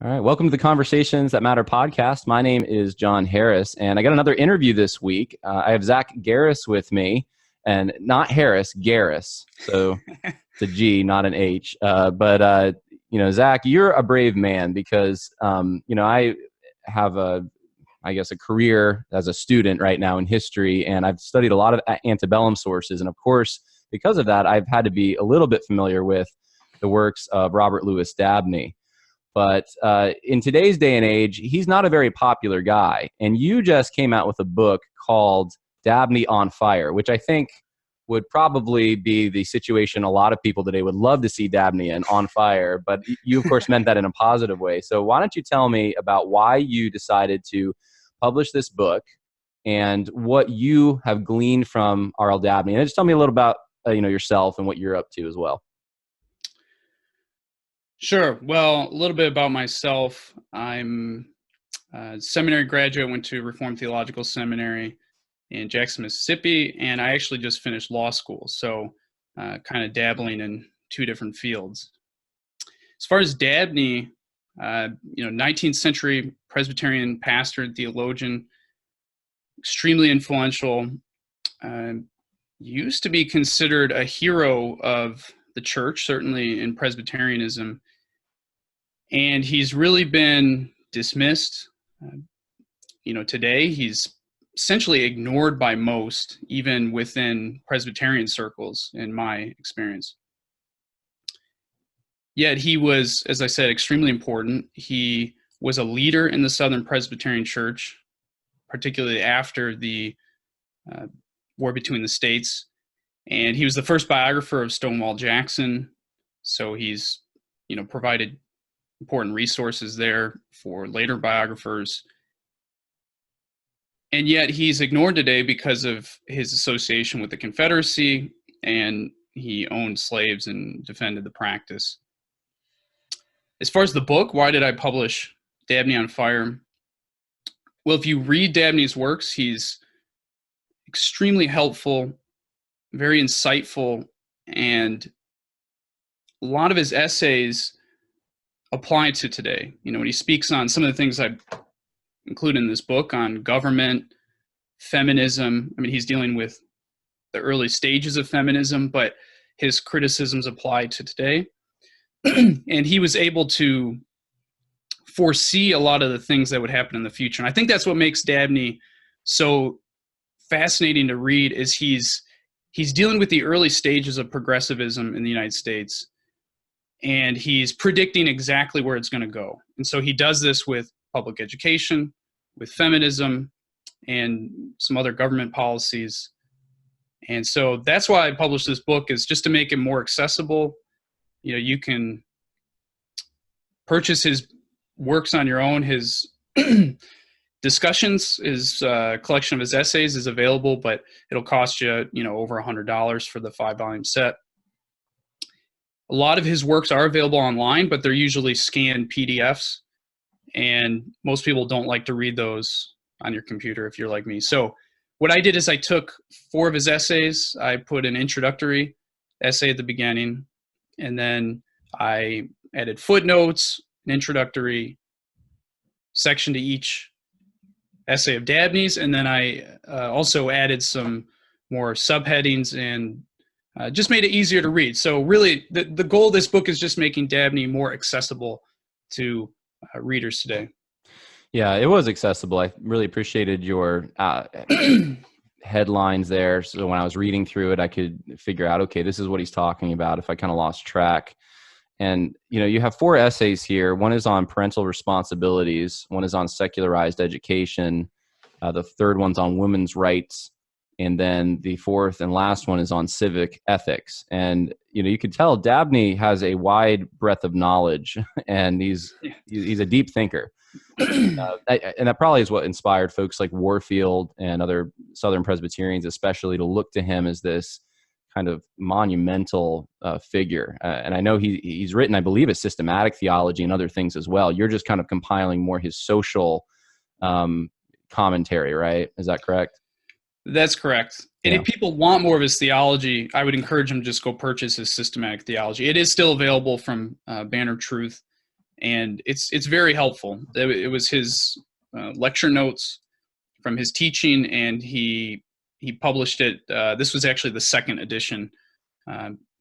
All right. Welcome to the Conversations That Matter podcast. My name is John Harris, and I got another interview this week. I have Zach Garris with me, and not Harris, Garris. So it's a G, not an H. Zach, you're a brave man because, I have a career as a student right now in history, and I've studied a lot of antebellum sources. And of course, because of that, I've had to be a little bit familiar with the works of Robert Lewis Dabney. But in today's day and age, he's not a very popular guy. And you just came out with a book called Dabney on Fire, which I think would probably be the situation a lot of people today would love to see Dabney in, on fire. But you, of course, meant that in a positive way. So why don't you tell me about why you decided to publish this book and what you have gleaned from R.L. Dabney? And just tell me a little about yourself and what you're up to as well. Sure. Well, a little bit about myself. I'm a seminary graduate, went to Reformed Theological Seminary in Jackson, Mississippi, and I actually just finished law school, so kind of dabbling in two different fields. As far as Dabney, 19th century Presbyterian pastor and theologian, extremely influential, used to be considered a hero of the church, certainly in Presbyterianism. And he's really been dismissed. Today he's essentially ignored by most, even within Presbyterian circles, in my experience. Yet he was, as I said, extremely important. He was a leader in the Southern Presbyterian Church, particularly after the war between the states. And he was the first biographer of Stonewall Jackson. So he's, provided important resources there for later biographers. And yet he's ignored today because of his association with the Confederacy, and he owned slaves and defended the practice. As far as the book, why did I publish Dabney on Fire? Well, if you read Dabney's works, he's extremely helpful, very insightful, and a lot of his essays apply to today. When he speaks on some of the things I include in this book on government, feminism, he's dealing with the early stages of feminism, but his criticisms apply to today. And he was able to foresee a lot of the things that would happen in the future. And I think that's what makes Dabney so fascinating to read, is he's dealing with the early stages of progressivism in the United States, and he's predicting exactly where it's going to go. And so he does this with public education, with feminism, and some other government policies. And so that's why I published this book, is just to make it more accessible. You can purchase his works on your own. His discussions, his collection of his essays is available, but it'll cost you, over $100 for the 5-volume set. A lot of his works are available online, but they're usually scanned PDFs, and most people don't like to read those on your computer if you're like me. So what I did is I took 4 of his essays. I put an introductory essay at the beginning, and then I added footnotes, an introductory section to each essay of Dabney's, and then I also added some more subheadings and just made it easier to read. So really, the goal of this book is just making Dabney more accessible to readers today. Yeah, it was accessible. I really appreciated your headlines there. So when I was reading through it, I could figure out, okay, this is what he's talking about if I kind of lost track. And, you have 4 essays here. One is on parental responsibilities. One is on secularized education. The third one's on women's rights. And then the fourth and last one is on civic ethics. And, you could tell Dabney has a wide breadth of knowledge, and he's a deep thinker. And that probably is what inspired folks like Warfield and other Southern Presbyterians, especially, to look to him as this kind of monumental figure. And I know he's written, I believe, a systematic theology and other things as well. You're just kind of compiling more his social commentary, right? Is that correct? That's correct. And if people want more of his theology, I would encourage them to just go purchase his systematic theology. It is still available from Banner Truth. and it's very helpful. It was his lecture notes from his teaching, and he published it. This was actually the second edition.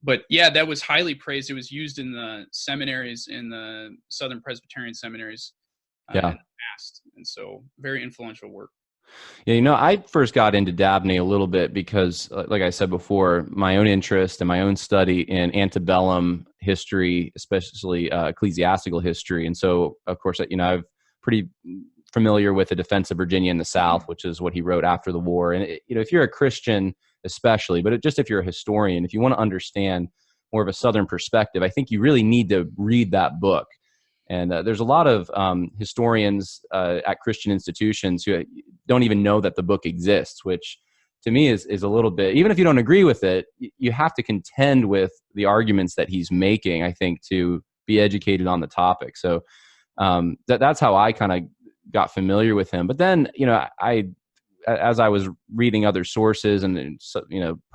But yeah, that was highly praised. It was used in the seminaries, in the Southern Presbyterian seminaries in Yeah. the past. And so very influential work. Yeah, I first got into Dabney a little bit because, like I said before, my own interest and my own study in antebellum history, especially ecclesiastical history. And so, of course, I'm pretty familiar with the defense of Virginia in the South, which is what he wrote after the war. And, if you're a Christian, especially, but just if you're a historian, if you want to understand more of a Southern perspective, I think you really need to read that book. And there's a lot of historians at Christian institutions who don't even know that the book exists, which to me is a little bit, even if you don't agree with it, you have to contend with the arguments that he's making, I think, to be educated on the topic. So that's how I kind of got familiar with him. But then, as I was reading other sources and,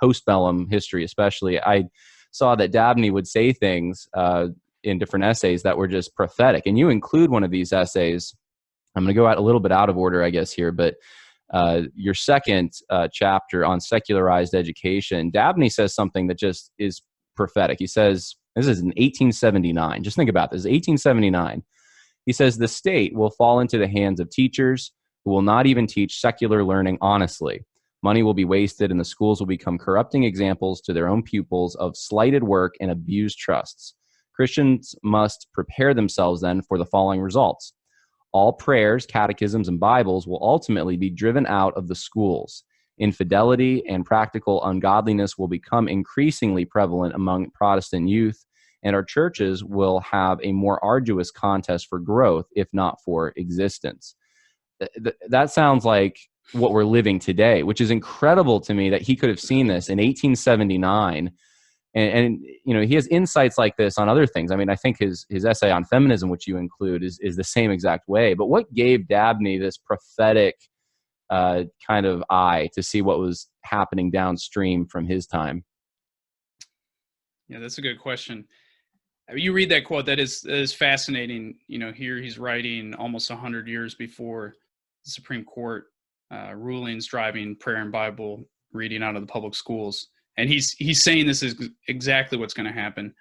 postbellum history especially, I saw that Dabney would say things in different essays that were just prophetic. And you include one of these essays. I'm going to go out a little bit out of order, I guess, here, but your second chapter on secularized education, Dabney says something that just is prophetic. He says, this is in 1879. Just think about this, 1879. He says, the state will fall into the hands of teachers who will not even teach secular learning honestly. Money will be wasted, and the schools will become corrupting examples to their own pupils of slighted work and abused trusts. Christians must prepare themselves then for the following results. All prayers, catechisms, and Bibles will ultimately be driven out of the schools. Infidelity and practical ungodliness will become increasingly prevalent among Protestant youth, and our churches will have a more arduous contest for growth, if not for existence. That sounds like what we're living today, which is incredible to me that he could have seen this in 1879. And he has insights like this on other things. I mean, I think his essay on feminism, which you include, is the same exact way. But what gave Dabney this prophetic kind of eye to see what was happening downstream from his time? Yeah, that's a good question. You read that quote, that is fascinating. Here he's writing almost 100 years before the Supreme Court rulings driving prayer and Bible reading out of the public schools. And he's saying this is exactly what's going to happen.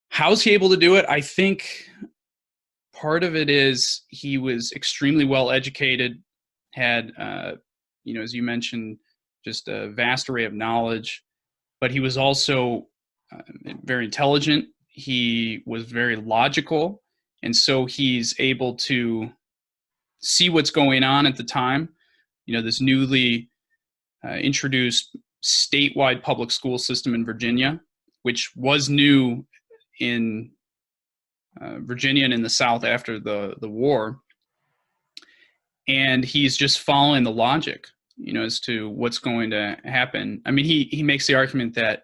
How's he able to do it? I think part of it is he was extremely well educated, had, as you mentioned, just a vast array of knowledge, but he was also very intelligent. He was very logical. And so he's able to see what's going on at the time. This newly introduced statewide public school system in Virginia, which was new in Virginia and in the South after the war. And he's just following the logic, as to what's going to happen. I mean, he makes the argument that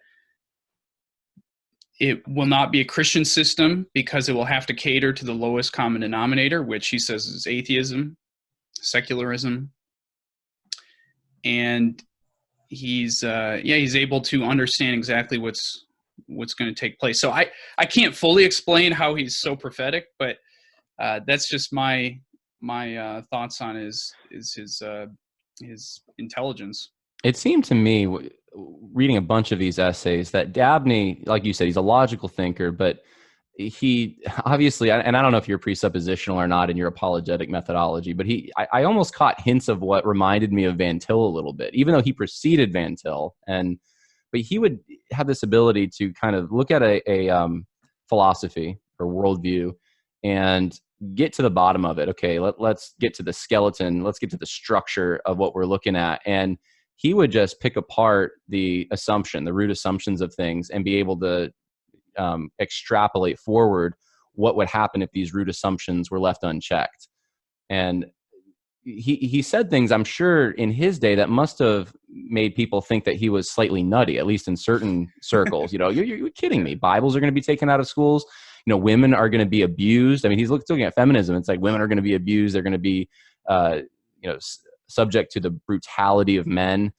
it will not be a Christian system because it will have to cater to the lowest common denominator, which he says is atheism, secularism. And he's able to understand exactly what's going to take place. So I can't fully explain how he's so prophetic, but that's just my thoughts on his intelligence. It seemed to me, reading a bunch of these essays, that Dabney, like you said, he's a logical thinker, but he obviously, and I don't know if you're presuppositional or not in your apologetic methodology, but I almost caught hints of what reminded me of Van Til a little bit, even though he preceded Van Til. But he would have this ability to kind of look at a philosophy or worldview and get to the bottom of it. Okay, let's get to the skeleton. Let's get to the structure of what we're looking at. And he would just pick apart the root assumptions of things, and be able to extrapolate forward what would happen if these root assumptions were left unchecked. And he said things, I'm sure, in his day that must have made people think that he was slightly nutty, at least in certain circles. You're kidding me. Bibles are going to be taken out of schools. Women are going to be abused. I mean, he's looking at feminism. It's like women are going to be abused. They're going to be, subject to the brutality of men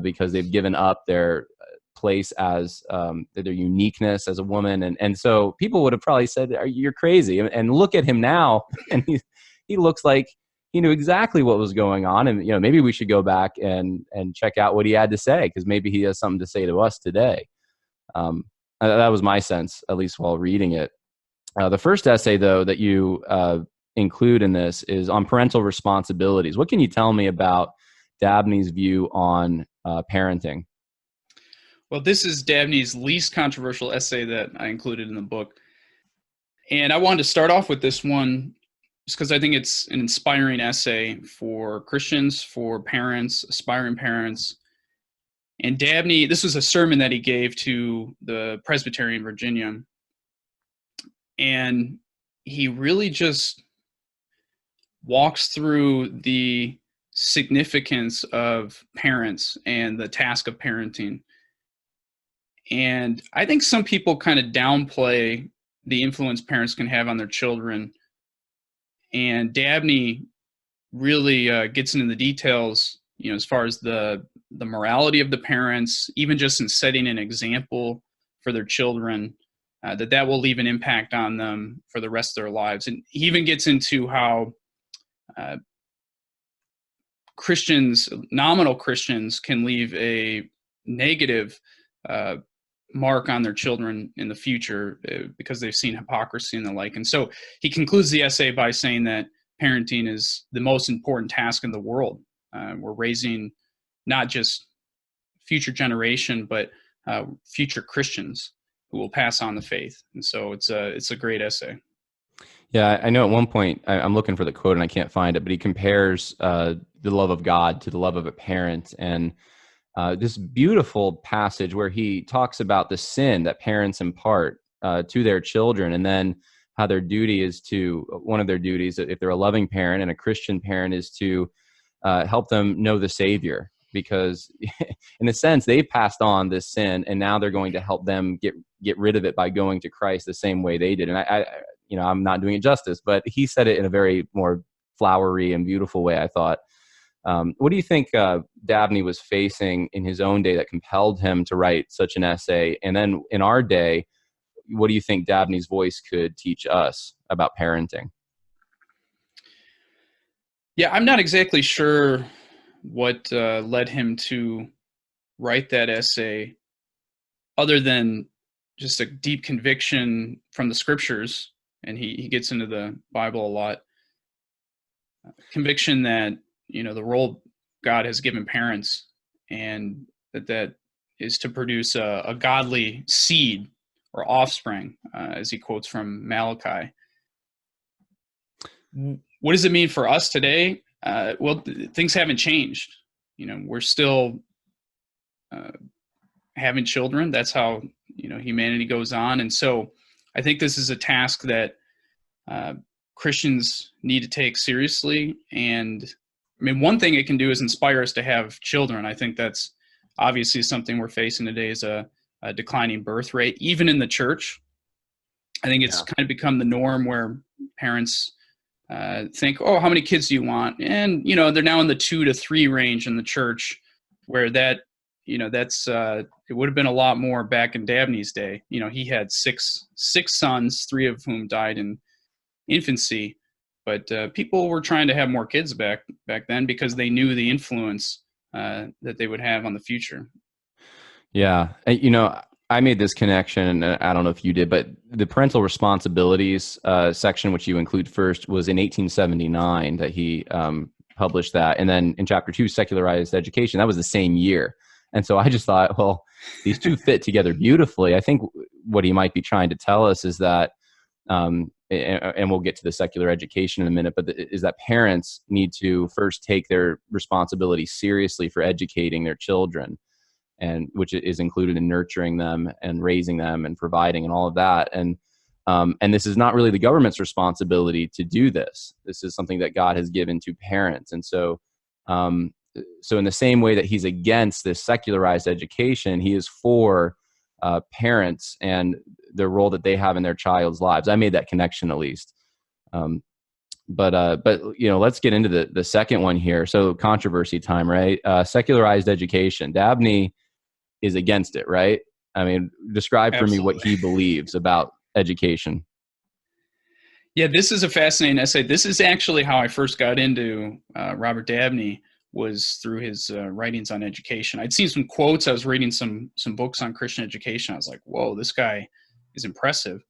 because they've given up their place as their uniqueness as a woman. And so people would have probably said, you're crazy. And look at him now. And he looks like he knew exactly what was going on. And, maybe we should go back and check out what he had to say, because maybe he has something to say to us today. That was my sense, at least while reading it. The first essay, though, that you include in this is on parental responsibilities. What can you tell me about Dabney's view on parenting? Well, this is Dabney's least controversial essay that I included in the book. And I wanted to start off with this one just because I think it's an inspiring essay for Christians, for parents, aspiring parents. And Dabney, this was a sermon that he gave to the Presbyterian Virginia. And he really just walks through the significance of parents and the task of parenting. And I think some people kind of downplay the influence parents can have on their children. And Dabney really gets into the details, as far as the morality of the parents, even just in setting an example for their children, that will leave an impact on them for the rest of their lives. And he even gets into how Christians, nominal Christians, can leave a negative mark on their children in the future because they've seen hypocrisy and the like. And so he concludes the essay by saying that parenting is the most important task in the world. We're raising not just future generation, but future Christians who will pass on the faith. And so it's a great essay. Yeah, I know at one point, I'm looking for the quote and I can't find it, but he compares the love of God to the love of a parent. And this beautiful passage where he talks about the sin that parents impart to their children, and then how their duty is one of their duties, if they're a loving parent and a Christian parent, is to help them know the Savior. Because in a sense, they've passed on this sin, and now they're going to help them get rid of it by going to Christ the same way they did. And I'm not doing it justice, but he said it in a very more flowery and beautiful way, I thought. What do you think Dabney was facing in his own day that compelled him to write such an essay? And then in our day, what do you think Dabney's voice could teach us about parenting? Yeah, I'm not exactly sure what led him to write that essay, other than just a deep conviction from the scriptures. And he gets into the Bible a lot. Conviction that, the role God has given parents, and that is to produce a godly seed or offspring, as he quotes from Malachi. What does it mean for us today? Well, things haven't changed. We're still having children. That's how, humanity goes on. And so I think this is a task that Christians need to take seriously. And one thing it can do is inspire us to have children. I think that's obviously something we're facing today, is a declining birth rate, even in the church. I think it's kind of become the norm where parents think, oh, how many kids do you want? And, they're now in the 2 to 3 range in the church, where that's, it would have been a lot more back in Dabney's day. He had six sons, 3 of whom died in infancy. But people were trying to have more kids back then because they knew the influence that they would have on the future. Yeah. I made this connection, and I don't know if you did, but the parental responsibilities section, which you include first, was in 1879 that he published that. And then in chapter 2, Secularized Education, that was the same year. And so I just thought, well, these two fit together beautifully. I think what he might be trying to tell us is that, and we'll get to the secular education in a minute, but is that parents need to first take their responsibility seriously for educating their children, and which is included in nurturing them and raising them and providing and all of that. And this is not really the government's responsibility to do this. This is something that God has given to parents. And so in the same way that he's against this secularized education, he is for parents and the role that they have in their child's lives. I made that connection, at least. But let's get into the second one here. So controversy time, right? Secularized education. Dabney is against it, right? I mean, describe for me what Absolutely. he believes about education. Yeah, this is a fascinating essay. This is actually how I first got into Robert Dabney, was through his writings on education. I'd seen some quotes. I was reading some books on Christian education. I was like, whoa, this guy is impressive.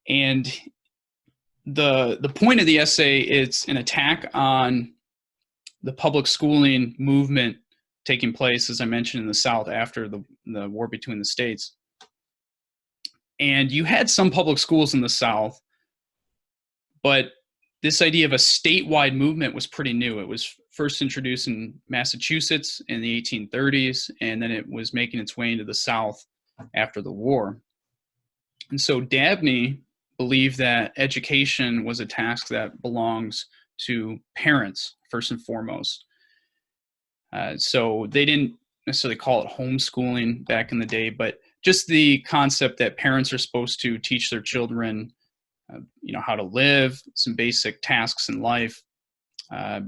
And the point of the essay, it's an attack on the public schooling movement taking place, as I mentioned, in the South after the war between the states. And you had some public schools in the South, but this idea of a statewide movement was pretty new. It was first introduced in Massachusetts in the 1830s, and then it was making its way into the South after the war. And so Dabney believed that education was a task that belongs to parents, first and foremost. So they didn't necessarily call it homeschooling back in the day, but just the concept that parents are supposed to teach their children, how to live, some basic tasks in life,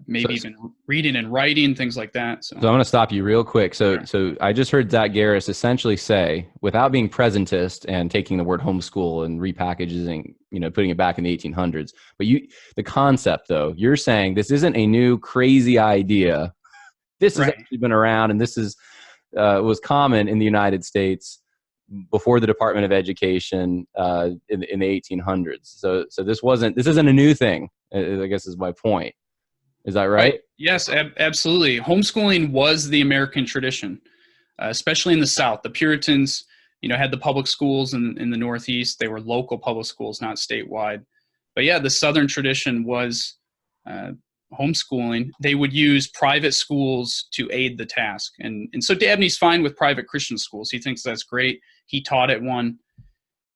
maybe even reading and writing, things like that. So I'm going to stop you real quick. So I just heard Zach Garris essentially say, without being presentist and taking the word homeschool and repackaging, putting it back in the 1800s, but the concept though, you're saying this isn't a new crazy idea. This has actually been around, and this was common in the United States before the Department of Education in the 1800s. So this isn't a new thing, I guess is my point. Is that right? Yes, absolutely. Homeschooling was the American tradition, especially in the South. The Puritans, had the public schools in the Northeast. They were local public schools, not statewide. But yeah, the Southern tradition was homeschooling. They would use private schools to aid the task. And so Dabney's fine with private Christian schools. He thinks that's great. He taught at one,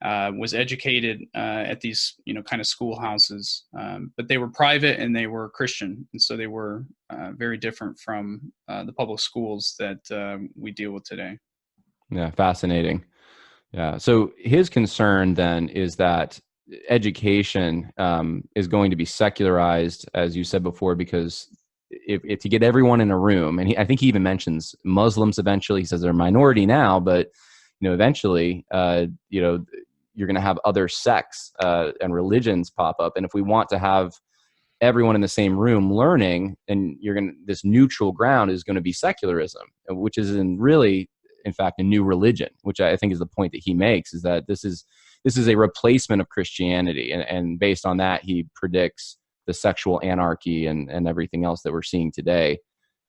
was educated at these, kind of schoolhouses. But they were private and they were Christian. And so they were very different from the public schools that we deal with today. Yeah, fascinating. Yeah. So his concern then is that education is going to be secularized, as you said before, because if to get everyone in a room, and I think he even mentions Muslims eventually. He says they're a minority now, but eventually, you're going to have other sects and religions pop up, and if we want to have everyone in the same room learning, and this neutral ground is going to be secularism, which is in fact, a new religion, which I think is the point that he makes, is that this is a replacement of Christianity. And based on that, he predicts the sexual anarchy and everything else that we're seeing today.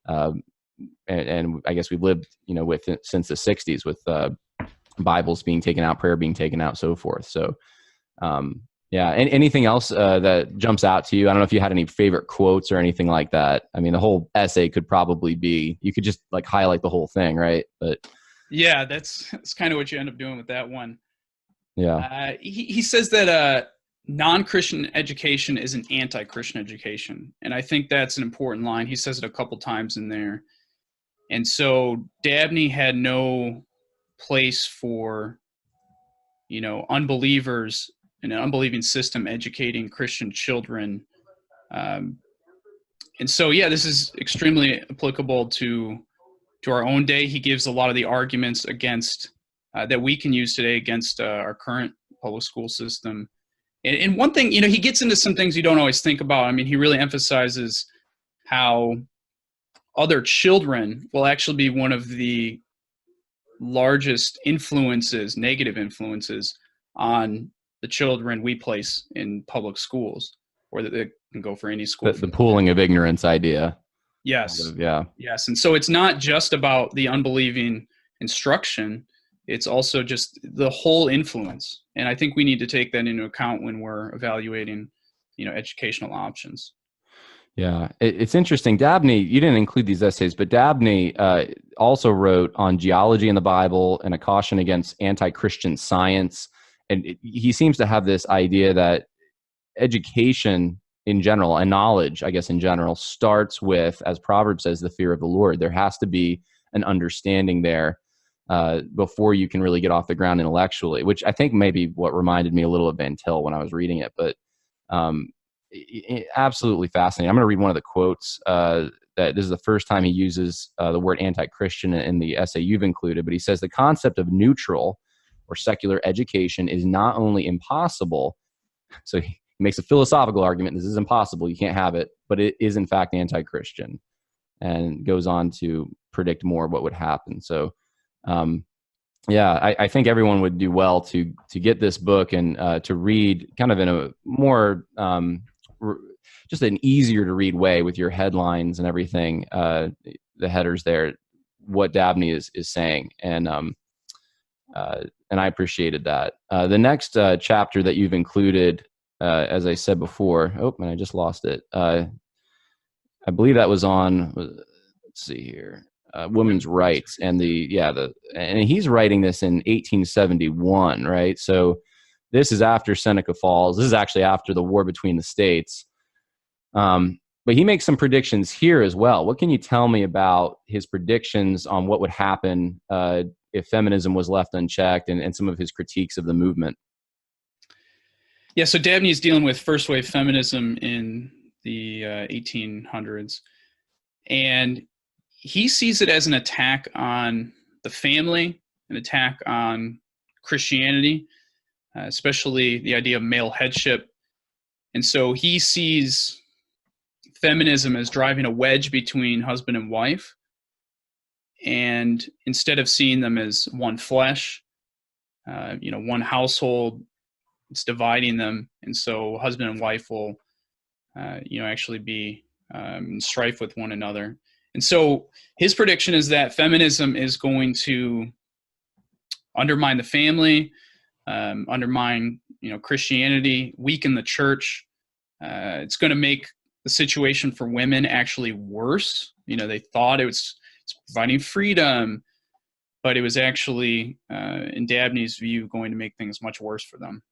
And I guess we've lived, with it since the 60s, with Bibles being taken out, prayer being taken out, so forth. So, yeah. And anything else that jumps out to you? I don't know if you had any favorite quotes or anything like that. I mean, the whole essay could probably be, you could just highlight the whole thing, right? But yeah, that's kind of what you end up doing with that one. Yeah. He says that non-Christian education is an anti-Christian education. And I think that's an important line. He says it a couple times in there. And so Dabney had no place for, unbelievers in an unbelieving system educating Christian children. And so, yeah, this is extremely applicable to our own day. He gives a lot of the arguments against that we can use today against our current public school system. And one thing, he gets into some things you don't always think about. I mean, he really emphasizes how other children will actually be one of the largest influences, negative influences, on the children we place in public schools, or that they can go for any school. The pooling of ignorance idea. Yes. Kind of, yeah. Yes. And so it's not just about the unbelieving instruction. It's also just the whole influence. And I think we need to take that into account when we're evaluating, educational options. Yeah. It's interesting. Dabney, you didn't include these essays, but Dabney also wrote on geology in the Bible and a caution against anti-Christian science. And he seems to have this idea that education in general, and knowledge, I guess, in general, starts with, as Proverbs says, the fear of the Lord. There has to be an understanding there before you can really get off the ground intellectually, which I think maybe what reminded me a little of Van Til when I was reading it. But absolutely fascinating. I'm going to read one of the quotes that this is the first time he uses the word anti-Christian in the essay you've included, but he says the concept of neutral or secular education is not only impossible, so he makes a philosophical argument, this is impossible, you can't have it, but it is in fact anti-Christian, and goes on to predict more of what would happen. So I think everyone would do well to get this book and to read kind of in a more just an easier to read way with your headlines and everything, the headers there, what Dabney is saying. And I appreciated that. The next chapter that you've included, as I said before, and I just lost it. I believe that was on, let's see here, women's rights, and and he's writing this in 1871, right? So this is after Seneca Falls. This is actually after the war between the states. But he makes some predictions here as well. What can you tell me about his predictions on what would happen if feminism was left unchecked, and some of his critiques of the movement? Yeah, so Dabney is dealing with first wave feminism in the 1800s, and he sees it as an attack on the family, an attack on Christianity, especially the idea of male headship. And so he sees feminism as driving a wedge between husband and wife, and instead of seeing them as one flesh, one household, it's dividing them. And so husband and wife will actually be in strife with one another. And so his prediction is that feminism is going to undermine the family, undermine Christianity, weaken the church. It's going to make the situation for women actually worse. They thought it's providing freedom, but it was actually, in Dabney's view, going to make things much worse for them.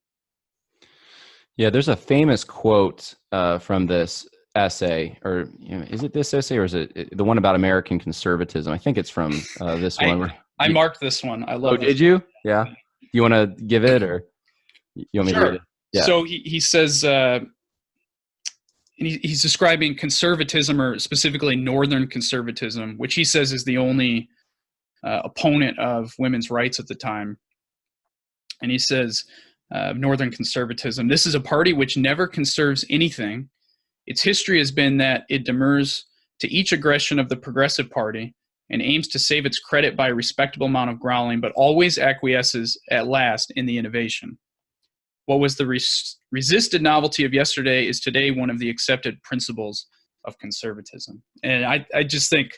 Yeah, there's a famous quote from this essay, or is it this essay, or is it the one about American conservatism? I think it's from this one. I marked this one. I love it. Oh, did you? Yeah. Do you want to give it, or you want me to read it? Yeah. So he says, and he's describing conservatism, or specifically Northern conservatism, which he says is the only opponent of women's rights at the time. And he says, Northern conservatism, this is a party which never conserves anything. Its history has been that it demurs to each aggression of the Progressive Party and aims to save its credit by a respectable amount of growling, but always acquiesces at last in the innovation. What was the resisted novelty of yesterday is today one of the accepted principles of conservatism. And I just think,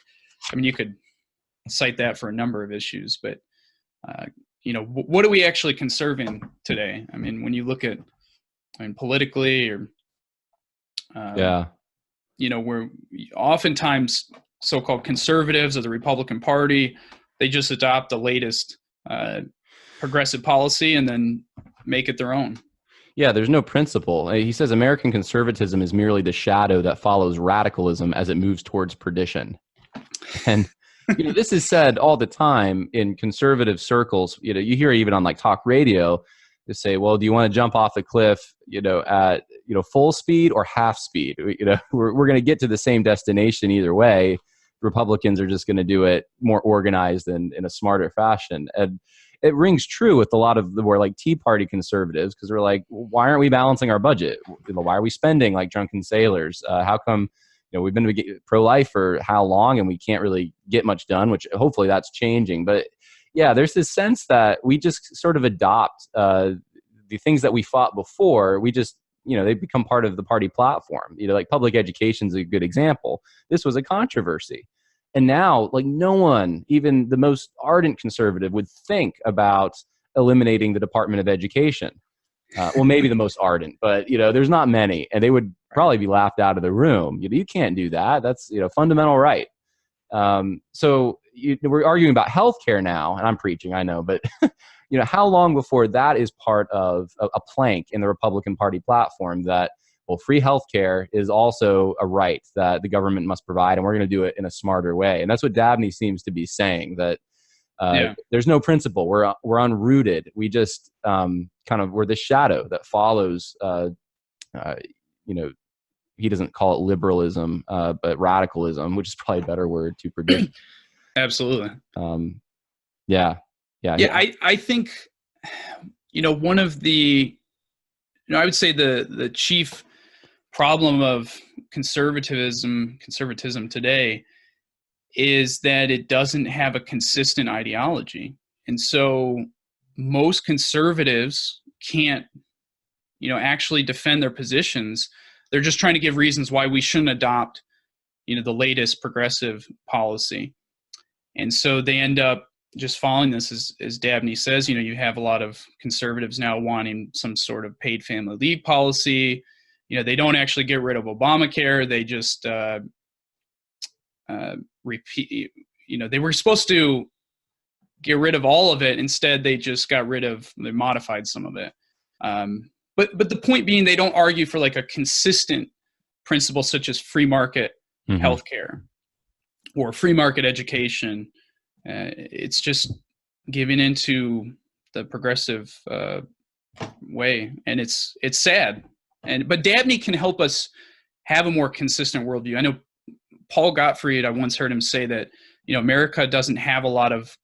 you could cite that for a number of issues, but what are we actually conserving today? When you look at, politically, or we're oftentimes so-called conservatives of the Republican Party, they just adopt the latest progressive policy and then make it their own. Yeah, there's no principle. He says American conservatism is merely the shadow that follows radicalism as it moves towards perdition. And this is said all the time in conservative circles. You hear even on like talk radio, they say, well, do you want to jump off the cliff, at full speed or half speed? We're going to get to the same destination either way. Republicans are just going to do it more organized and in a smarter fashion. And it rings true with a lot of the more like Tea Party conservatives, because they're like, why aren't we balancing our budget? Why are we spending like drunken sailors? How come, we've been pro-life for how long and we can't really get much done, which hopefully that's changing. But yeah, there's this sense that we just sort of adopt the things that we fought before. We just, they become part of the party platform. Like public education is a good example. This was a controversy. And now, like, no one, even the most ardent conservative, would think about eliminating the Department of Education. Well, maybe the most ardent, but, there's not many. And they would probably be laughed out of the room. You can't do that. That's, fundamental right. So we're arguing about healthcare now, and I'm preaching, I know, but how long before that is part of a plank in the Republican Party platform that, well, free healthcare is also a right that the government must provide, and we're going to do it in a smarter way. And that's what Dabney seems to be saying, that there's no principle. We're unrooted. We just we're the shadow that follows, he doesn't call it liberalism, but radicalism, which is probably a better word to predict. Absolutely. Yeah. Yeah, I think, one of the, I would say the chief problem of conservatism today is that it doesn't have a consistent ideology. And so most conservatives can't, actually defend their positions. They're just trying to give reasons why we shouldn't adopt, the latest progressive policy. And so they end up just following this, as Dabney says. You have a lot of conservatives now wanting some sort of paid family leave policy. They don't actually get rid of Obamacare. They just repeat. They were supposed to get rid of all of it. Instead, they just they modified some of it. But the point being, they don't argue for like a consistent principle such as free market healthcare or free market education. It's just giving into the progressive way, and it's sad. But Dabney can help us have a more consistent worldview. I know Paul Gottfried, I once heard him say that America doesn't have a lot of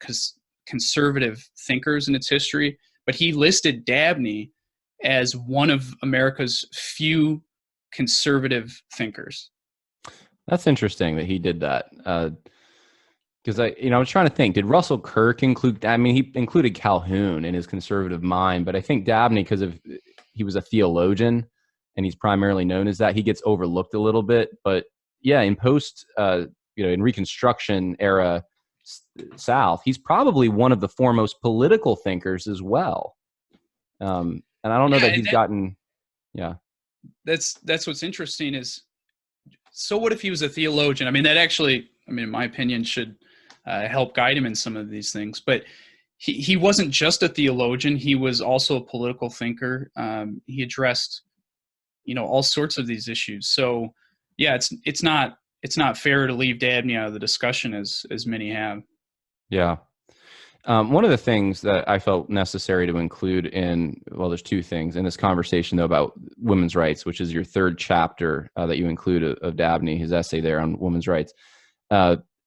conservative thinkers in its history, but he listed Dabney as one of America's few conservative thinkers. That's interesting that he did that. Because I was trying to think, did Russell Kirk include? I mean, he included Calhoun in his conservative mind, but I think Dabney, because he was a theologian, and he's primarily known as that, he gets overlooked a little bit. But yeah, in post, in Reconstruction era South, he's probably one of the foremost political thinkers as well. And I don't know that he's gotten. Yeah, that's what's interesting is. So what if he was a theologian? I mean, that actually, in my opinion, should help guide him in some of these things. But he wasn't just a theologian; he was also a political thinker. He addressed, all sorts of these issues. So, yeah, it's not fair to leave Dabney out of the discussion as many have. Yeah. One of the things that I felt necessary to include there's two things in this conversation, though, about women's rights, which is your third chapter that you include of Dabney, his essay there on women's rights.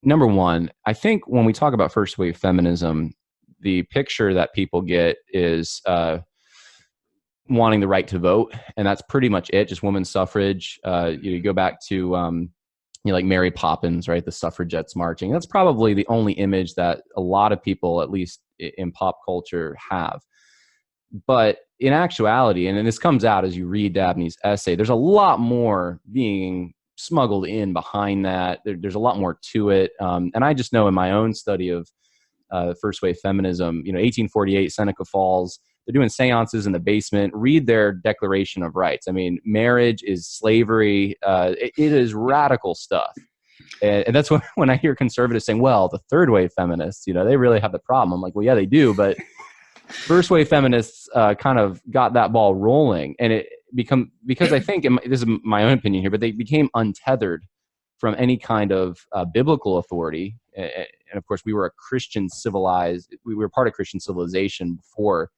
Number one, I think when we talk about first wave feminism, the picture that people get is wanting the right to vote, and that's pretty much it, just women's suffrage. You go back to like Mary Poppins, right? The suffragettes marching. That's probably the only image that a lot of people, at least in pop culture, have. But in actuality, and this comes out as you read Dabney's essay, there's a lot more being smuggled in behind that. There's a lot more to it. And I just know in my own study of first wave feminism, 1848, Seneca Falls, they're doing seances in the basement. Read their Declaration of Rights. I mean, marriage is slavery. It is radical stuff. And that's when I hear conservatives saying, well, the third wave feminists, they really have the problem. I'm like, well, yeah, they do. But first wave feminists kind of got that ball rolling. And because I think, and this is my own opinion here, but they became untethered from any kind of biblical authority. And of course, we were we were part of Christian civilization before.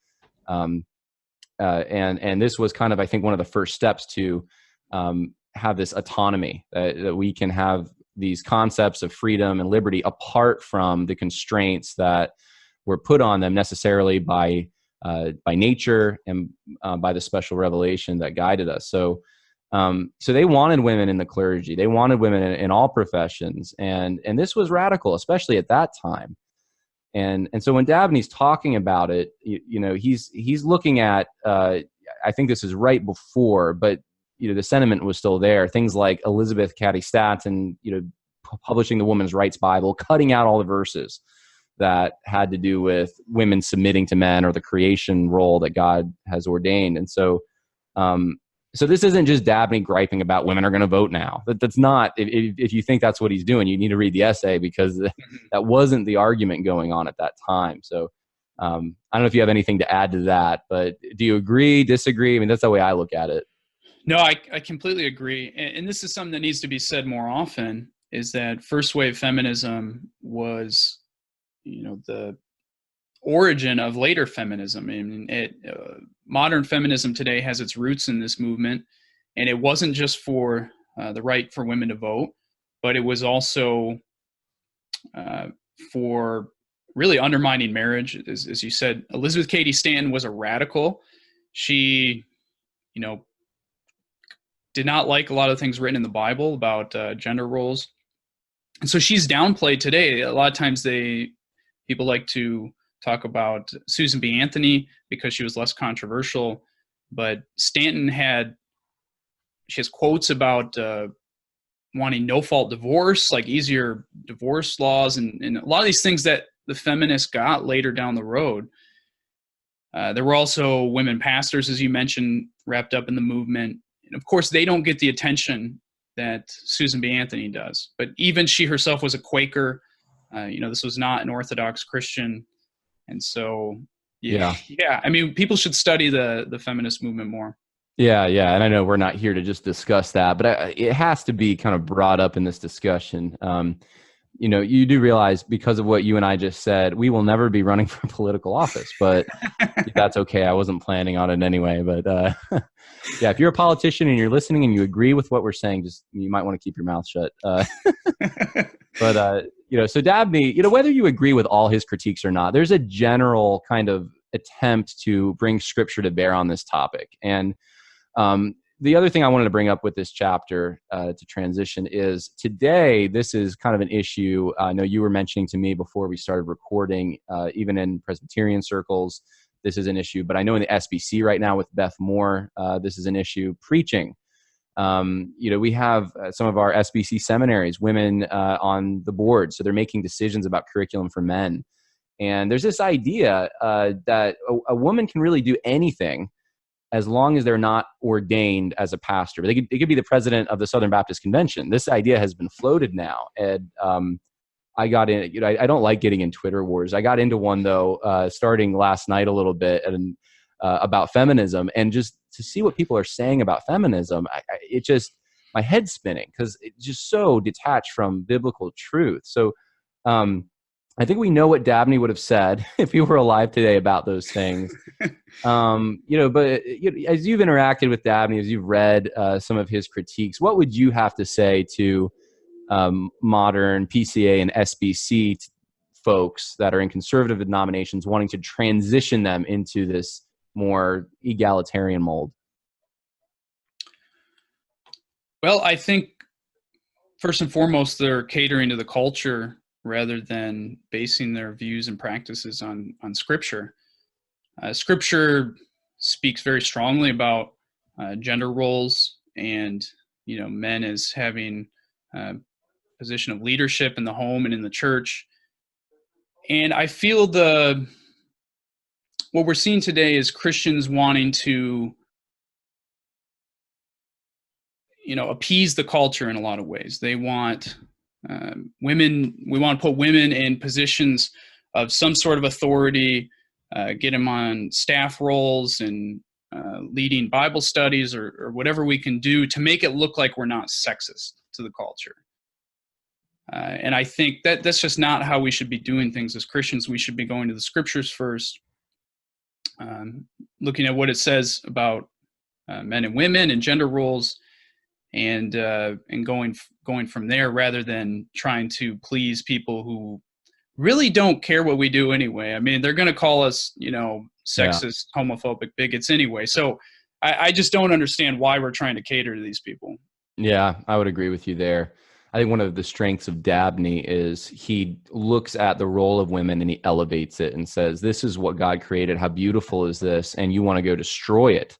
And this was kind of, I think, one of the first steps to have this autonomy, that we can have these concepts of freedom and liberty apart from the constraints that were put on them necessarily by nature and by the special revelation that guided us. So they wanted women in the clergy. They wanted women in all professions, and this was radical, especially at that time. And so when Dabney's talking about it, he's looking at, I think this is right before, but the sentiment was still there. Things like Elizabeth Cady Stanton, publishing the Women's Rights Bible, cutting out all the verses that had to do with women submitting to men or the creation role that God has ordained. And so, so this isn't just Dabney griping about women are going to vote now. That's not. If you think that's what he's doing, you need to read the essay, because that wasn't the argument going on at that time. So I don't know if you have anything to add to that, but do you agree, disagree? I mean, that's the way I look at it. No, I completely agree. And this is something that needs to be said more often, is that first wave feminism was, the origin of later feminism. I mean, modern feminism today has its roots in this movement, and it wasn't just for the right for women to vote, but it was also for really undermining marriage. As you said, Elizabeth Cady Stanton was a radical. She, did not like a lot of things written in the Bible about gender roles. And so she's downplayed today. A lot of times people like to talk about Susan B. Anthony because she was less controversial, but Stanton she has quotes about wanting no-fault divorce, like easier divorce laws, and a lot of these things that the feminists got later down the road. There were also women pastors, as you mentioned, wrapped up in the movement. And of course, they don't get the attention that Susan B. Anthony does. But even she herself was a Quaker. This was not an Orthodox Christian. And so, yeah. I mean, people should study the feminist movement more. Yeah. And I know we're not here to just discuss that, but it has to be kind of brought up in this discussion. You do realize, because of what you and I just said, we will never be running for political office, but that's okay. I wasn't planning on it anyway, but yeah, if you're a politician and you're listening and you agree with what we're saying, you might want to keep your mouth shut. But so Dabney, whether you agree with all his critiques or not, there's a general kind of attempt to bring scripture to bear on this topic. And the other thing I wanted to bring up with this chapter to transition is, today, this is kind of an issue. I know you were mentioning to me before we started recording, even in Presbyterian circles, this is an issue. But I know in the SBC right now with Beth Moore, this is an issue. Preaching. We have some of our SBC seminaries, women on the board. So they're making decisions about curriculum for men. And there's this idea that a woman can really do anything as long as they're not ordained as a pastor. They could be the president of the Southern Baptist Convention. This idea has been floated now. And I got in, I don't like getting in Twitter wars. I got into one, though, starting last night a little bit, and about feminism. And just to see what people are saying about feminism, my head's spinning, because it's just so detached from biblical truth. So I think we know what Dabney would have said if he were alive today about those things. But as you've interacted with Dabney, as you've read some of his critiques, what would you have to say to modern PCA and SBC folks that are in conservative denominations wanting to transition them into this more egalitarian mold? Well, I think first and foremost, they're catering to the culture rather than basing their views and practices on Scripture. Scripture speaks very strongly about gender roles and, men as having a position of leadership in the home and in the church. And I feel what we're seeing today is Christians wanting to, appease the culture in a lot of ways. They want women. We want to put women in positions of some sort of authority, get them on staff roles and leading Bible studies or whatever we can do to make it look like we're not sexist to the culture. And I think that's just not how we should be doing things as Christians. We should be going to the Scriptures first, looking at what it says about men and women and gender roles, and going from there, rather than trying to please people who really don't care what we do anyway. I mean, they're going to call us, sexist, homophobic bigots anyway. So I just don't understand why we're trying to cater to these people. Yeah, I would agree with you there. I think one of the strengths of Dabney is he looks at the role of women and he elevates it and says, this is what God created. How beautiful is this? And you want to go destroy it.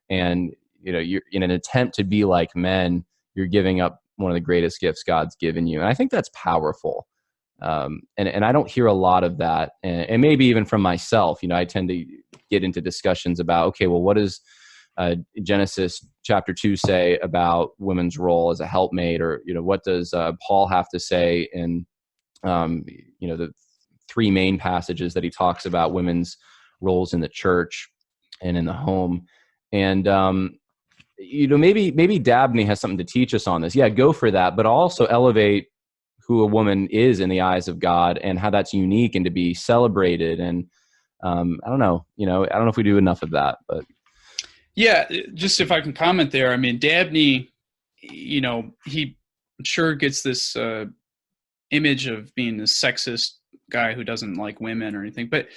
And, you're in an attempt to be like men, you're giving up one of the greatest gifts God's given you. And I think that's powerful. And I don't hear a lot of that. And maybe even from myself, I tend to get into discussions about, okay, well, what does Genesis chapter 2 say about women's role as a helpmate? Or, what does Paul have to say in, the three main passages that he talks about women's roles in the church and in the home? And, maybe Dabney has something to teach us on this. Yeah, go for that, but also elevate who a woman is in the eyes of God and how that's unique and to be celebrated. And I don't know if we do enough of that, but. Yeah, just if I can comment there, I mean, Dabney, he sure gets this image of being a sexist guy who doesn't like women or anything. But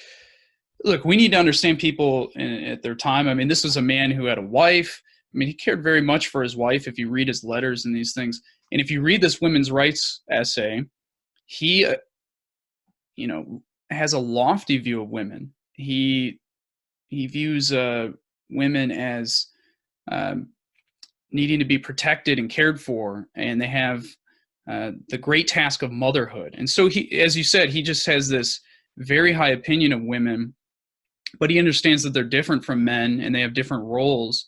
look, we need to understand people at their time. I mean, this was a man who had a wife. I mean, he cared very much for his wife if you read his letters and these things. And if you read this women's rights essay, he, has a lofty view of women. He views women as needing to be protected and cared for, and they have the great task of motherhood. And so he, as you said, he just has this very high opinion of women, but he understands that they're different from men and they have different roles.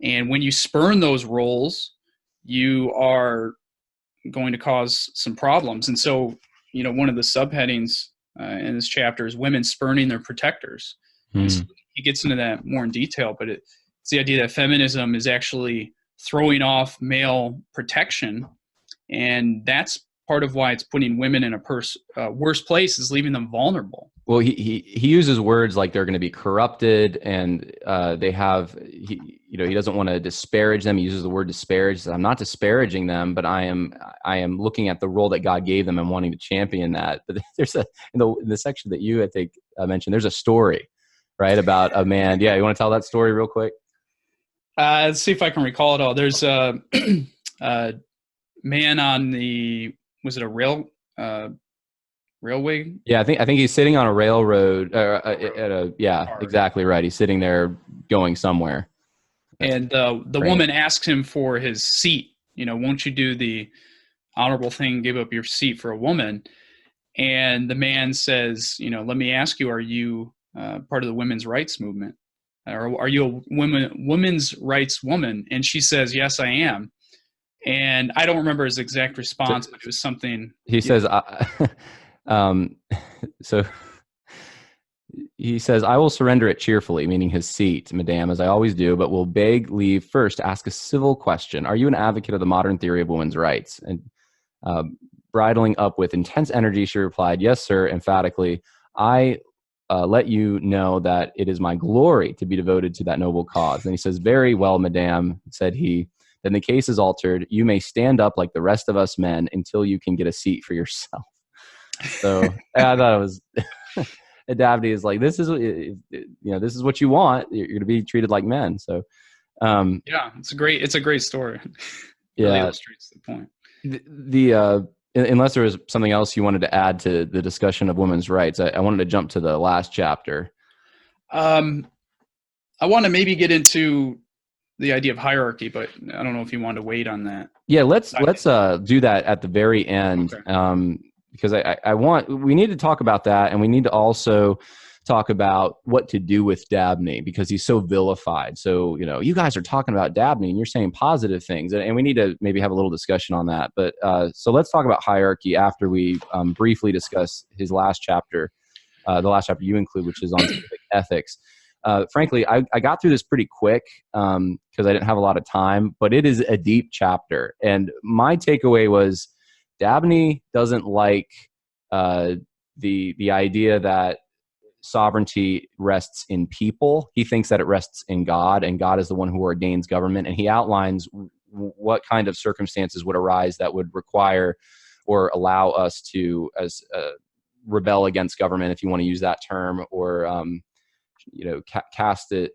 And when you spurn those roles, you are going to cause some problems. And so, one of the subheadings in this chapter is women spurning their protectors. And so he gets into that more in detail, but it's the idea that feminism is actually throwing off male protection. And that's part of why it's putting women in a worse place, is leaving them vulnerable. Well, he uses words like they're going to be corrupted, and he doesn't want to disparage them. He uses the word disparage. He says, I'm not disparaging them, but I am looking at the role that God gave them and wanting to champion that. But there's in the section that you, I think, mentioned, there's a story, right, about a man. Yeah, you want to tell that story real quick? Let's see if I can recall it all. There's a man on was it a railway? Yeah, I think he's sitting on a railroad. Exactly right. He's sitting there going somewhere. And the woman asks him for his seat. Won't you do the honorable thing, give up your seat for a woman? And the man says, let me ask you, are you part of the women's rights movement? Or are you a women's rights woman? And she says, yes, I am. And I don't remember his exact response, but it was something. He says, so he says, I will surrender it cheerfully, meaning his seat, madame, as I always do, but will beg leave first to ask a civil question. Are you an advocate of the modern theory of women's rights? And bridling up with intense energy, she replied, yes, sir, emphatically. I let you know that it is my glory to be devoted to that noble cause. And he says, very well, madame, said he. Then the case is altered. You may stand up like the rest of us men until you can get a seat for yourself. So I thought it was, Dabney is like, this is what you want. You're going to be treated like men. So, yeah, it's a great story. Really illustrates the point. Unless there was something else you wanted to add to the discussion of women's rights, I wanted to jump to the last chapter. I want to maybe get into the idea of hierarchy, but I don't know if you want to wait on that. Yeah, let's do that at the very end, okay. Because we need to talk about that, and we need to also talk about what to do with Dabney, because he's so vilified. So, you guys are talking about Dabney and you're saying positive things, and we need to maybe have a little discussion on that. But so let's talk about hierarchy after we briefly discuss his last chapter, the last chapter you include, which is on civic ethics. Frankly, I got through this pretty quick because I didn't have a lot of time, but it is a deep chapter. And my takeaway was Dabney doesn't like the idea that sovereignty rests in people. He thinks that it rests in God, and God is the one who ordains government. And he outlines what kind of circumstances would arise that would require or allow us to rebel against government, if you want to use that term, or cast it,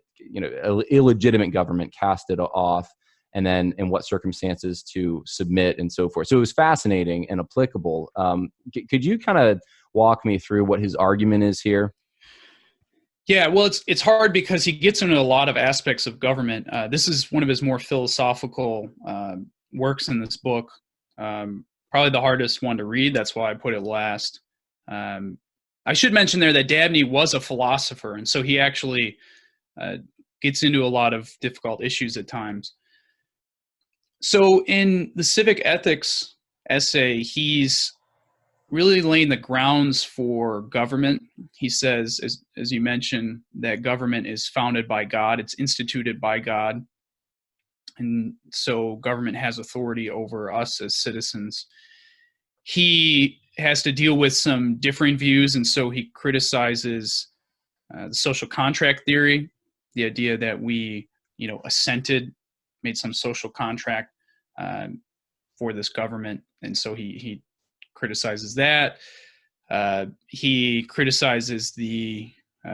illegitimate government, cast it off, and then in what circumstances to submit and so forth. So it was fascinating and applicable. Could you kind of walk me through what his argument is here? Yeah, well, it's hard because he gets into a lot of aspects of government. This is one of his more philosophical works in this book. Probably the hardest one to read. That's why I put it last. I should mention there that Dabney was a philosopher, and so he actually gets into a lot of difficult issues at times. So in the civic ethics essay, he's really laying the grounds for government. He says, as you mentioned, that government is founded by God. It's instituted by God. And so government has authority over us as citizens. He has to deal with some differing views, and so he criticizes the social contract theory, the idea that we, assented, made some social contract for this government. And so he criticizes that. He criticizes the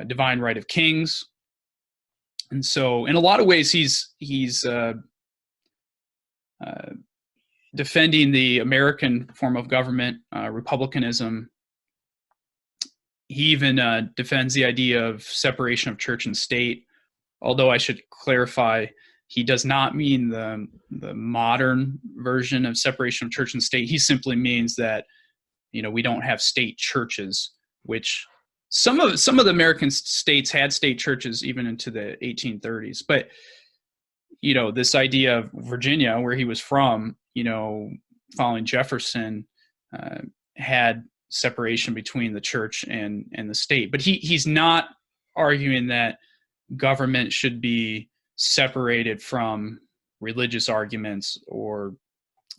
divine right of kings. And so in a lot of ways, he's defending the American form of government, republicanism. He even defends the idea of separation of church and state, although I should clarify, he does not mean the modern version of separation of church and state. He simply means that, we don't have state churches, which some of the American states had state churches even into the 1830s. But, this idea of Virginia, where he was from, following Jefferson, had separation between the church and the state. But he's not arguing that government should be separated from religious arguments or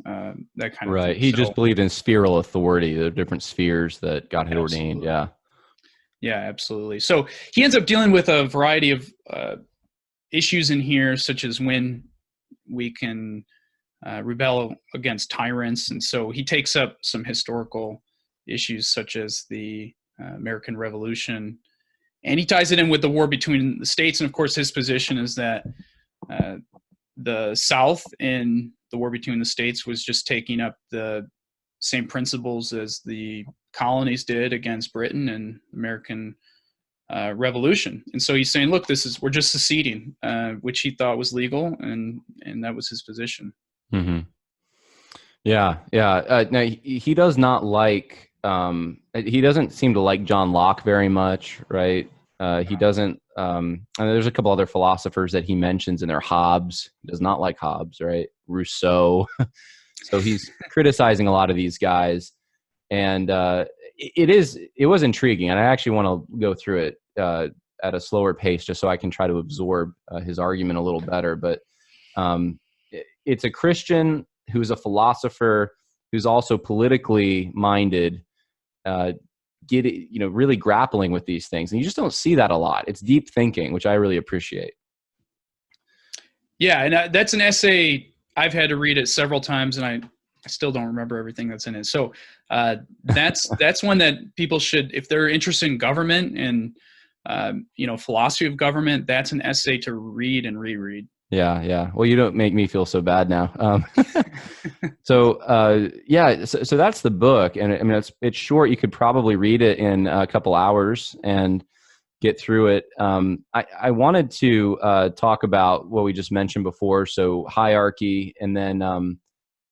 that kind of right. thing. He just believed in spheral authority, the different spheres that God had ordained. Yeah. Yeah, absolutely. So he ends up dealing with a variety of issues in here, such as when we can rebel against tyrants. And so he takes up some historical issues such as the American Revolution, and he ties it in with the war between the states. And of course, his position is that the South in the war between the states was just taking up the same principles as the colonies did against Britain and American Revolution. And so he's saying, look, we're just seceding, which he thought was legal, and that was his position. Mm-hmm. Yeah. Now he does not like. He doesn't seem to like John Locke very much, right? He doesn't. And there's a couple other philosophers that he mentions in there. Hobbes. He does not like Hobbes, right? Rousseau. So he's criticizing a lot of these guys, and it was intriguing, and I actually want to go through it at a slower pace just so I can try to absorb his argument a little better. But it's a Christian who's a philosopher who's also politically minded, really grappling with these things, and you just don't see that a lot. It's deep thinking, which I really appreciate. Yeah, and that's an essay I've had to read it several times, and I still don't remember everything that's in it. So that's one that people should, if they're interested in government and philosophy of government, that's an essay to read and reread. Yeah. Well, you don't make me feel so bad now. So that's the book, and I mean it's short. You could probably read it in a couple hours and get through it. I wanted to talk about what we just mentioned before, so hierarchy, and then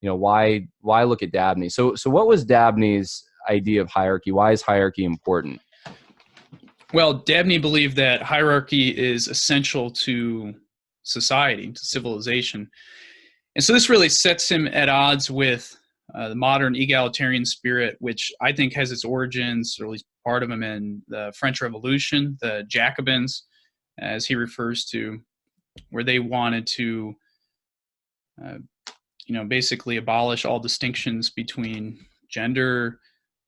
why look at Dabney. So what was Dabney's idea of hierarchy? Why is hierarchy important? Well, Dabney believed that hierarchy is essential to society, to civilization. And so this really sets him at odds with the modern egalitarian spirit, which I think has its origins, or at least part of them, in the French Revolution, the Jacobins, as he refers to, where they wanted to, basically abolish all distinctions between gender,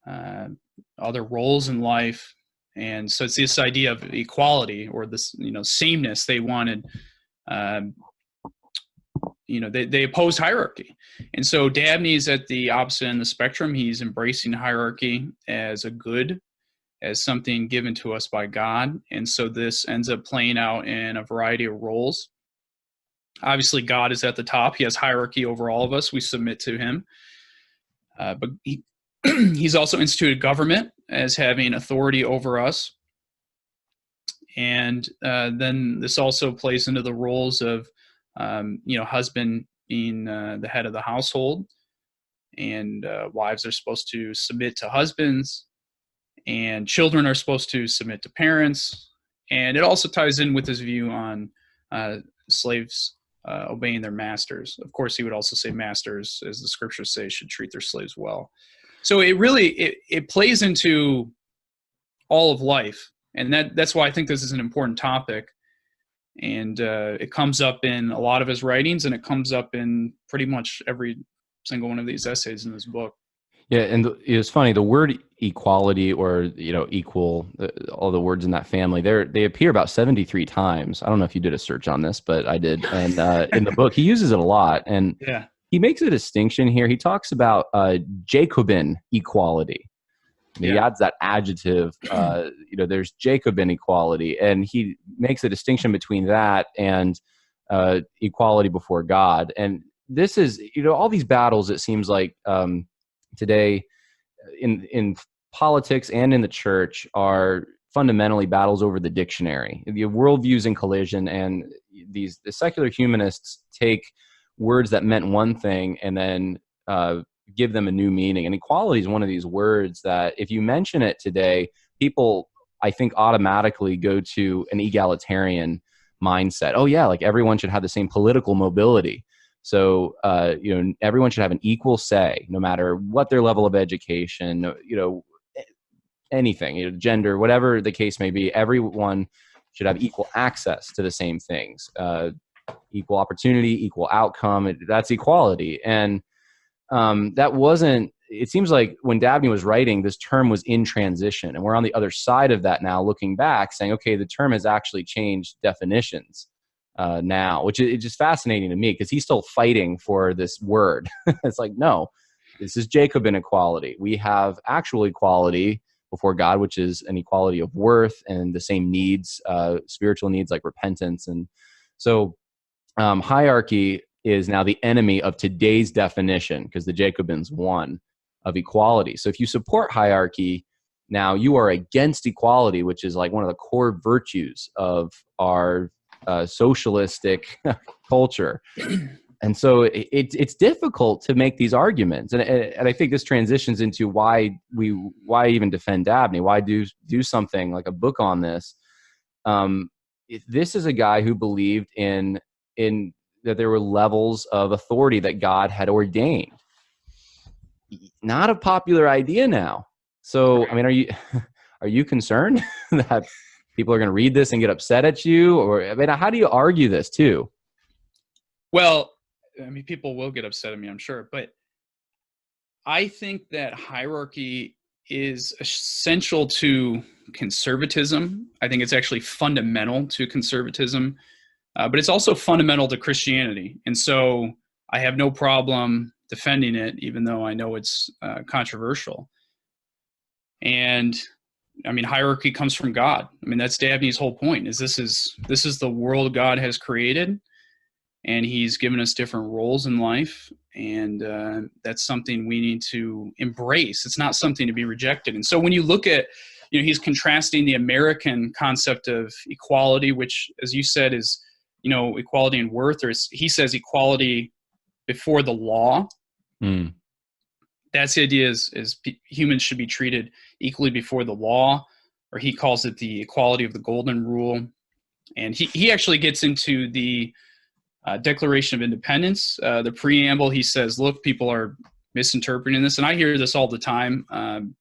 other roles in life. And so it's this idea of equality, or this, sameness. They wanted, they opposed hierarchy. And so Dabney's at the opposite end of the spectrum. He's embracing hierarchy as a good, as something given to us by God. And so this ends up playing out in a variety of roles. Obviously, God is at the top. He has hierarchy over all of us. We submit to him. But he's also instituted government as having authority over us. And then this also plays into the roles of, husband being the head of the household, and wives are supposed to submit to husbands, and children are supposed to submit to parents. And it also ties in with his view on slaves obeying their masters. Of course, he would also say masters, as the scriptures say, should treat their slaves well. So it really, it plays into all of life. And that's why I think this is an important topic. And it comes up in a lot of his writings, and it comes up in pretty much every single one of these essays in this book. Yeah, and it's funny, the word equality, or equal, all the words in that family, they appear about 73 times. I don't know if you did a search on this, but I did. And in the book, he uses it a lot. And yeah, he makes a distinction here. He talks about Jacobin equality. He adds that adjective, there's Jacobin equality, and he makes a distinction between that and equality before God. And this is, all these battles, it seems like today in politics and in the church are fundamentally battles over the dictionary. The worldviews in collision, and the secular humanists take words that meant one thing and then give them a new meaning. And equality is one of these words that if you mention it today, people, I think, automatically go to an egalitarian mindset. Oh yeah, like everyone should have the same political mobility. So, everyone should have an equal say, no matter what their level of education, anything, gender, whatever the case may be. Everyone should have equal access to the same things, equal opportunity, equal outcome. That's equality. And that wasn't, it seems like when Dabney was writing, this term was in transition. And we're on the other side of that now, looking back, saying, okay, the term has actually changed definitions now, which is just fascinating to me, because he's still fighting for this word. It's like, no, this is Jacobin equality. We have actual equality before God, which is an equality of worth and the same needs, spiritual needs like repentance. And so hierarchy is now the enemy of today's definition, because the Jacobins won, of equality. So if you support hierarchy, now you are against equality, which is like one of the core virtues of our socialistic culture. And so it's difficult to make these arguments. And I think this transitions into why even defend Dabney, why do something like a book on this. This is a guy who believed in that there were levels of authority that God had ordained. Not a popular idea now. So, I mean, are you concerned that people are going to read this and get upset at you? Or, I mean, how do you argue this too? Well, I mean, people will get upset at me, I'm sure. But I think that hierarchy is essential to conservatism. I think it's actually fundamental to conservatism. But it's also fundamental to Christianity. And so I have no problem defending it, even though I know it's controversial. And I mean, hierarchy comes from God. I mean, that's Dabney's whole point, is this is the world God has created, and he's given us different roles in life. And that's something we need to embrace. It's not something to be rejected. And so when you look at, he's contrasting the American concept of equality, which, as you said, is, equality in worth, or he says equality before the law. That's the idea, is humans should be treated equally before the law, or he calls it the equality of the golden rule. And he actually gets into the Declaration of Independence, the preamble. He says, look, people are misinterpreting this. And I hear this all the time. And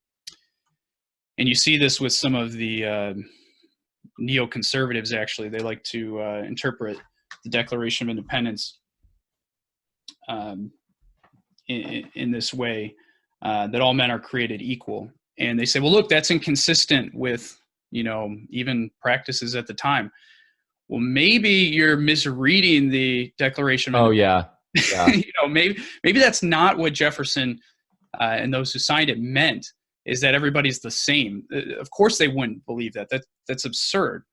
you see this with some of the neoconservatives, actually. They like to interpret the Declaration of Independence in this way, that all men are created equal. And they say, well, look, that's inconsistent with, even practices at the time. Well, maybe you're misreading the Declaration of Independence. Oh, yeah. Maybe that's not what Jefferson and those who signed it meant, is that everybody's the same. Of course they wouldn't believe that. That's absurd.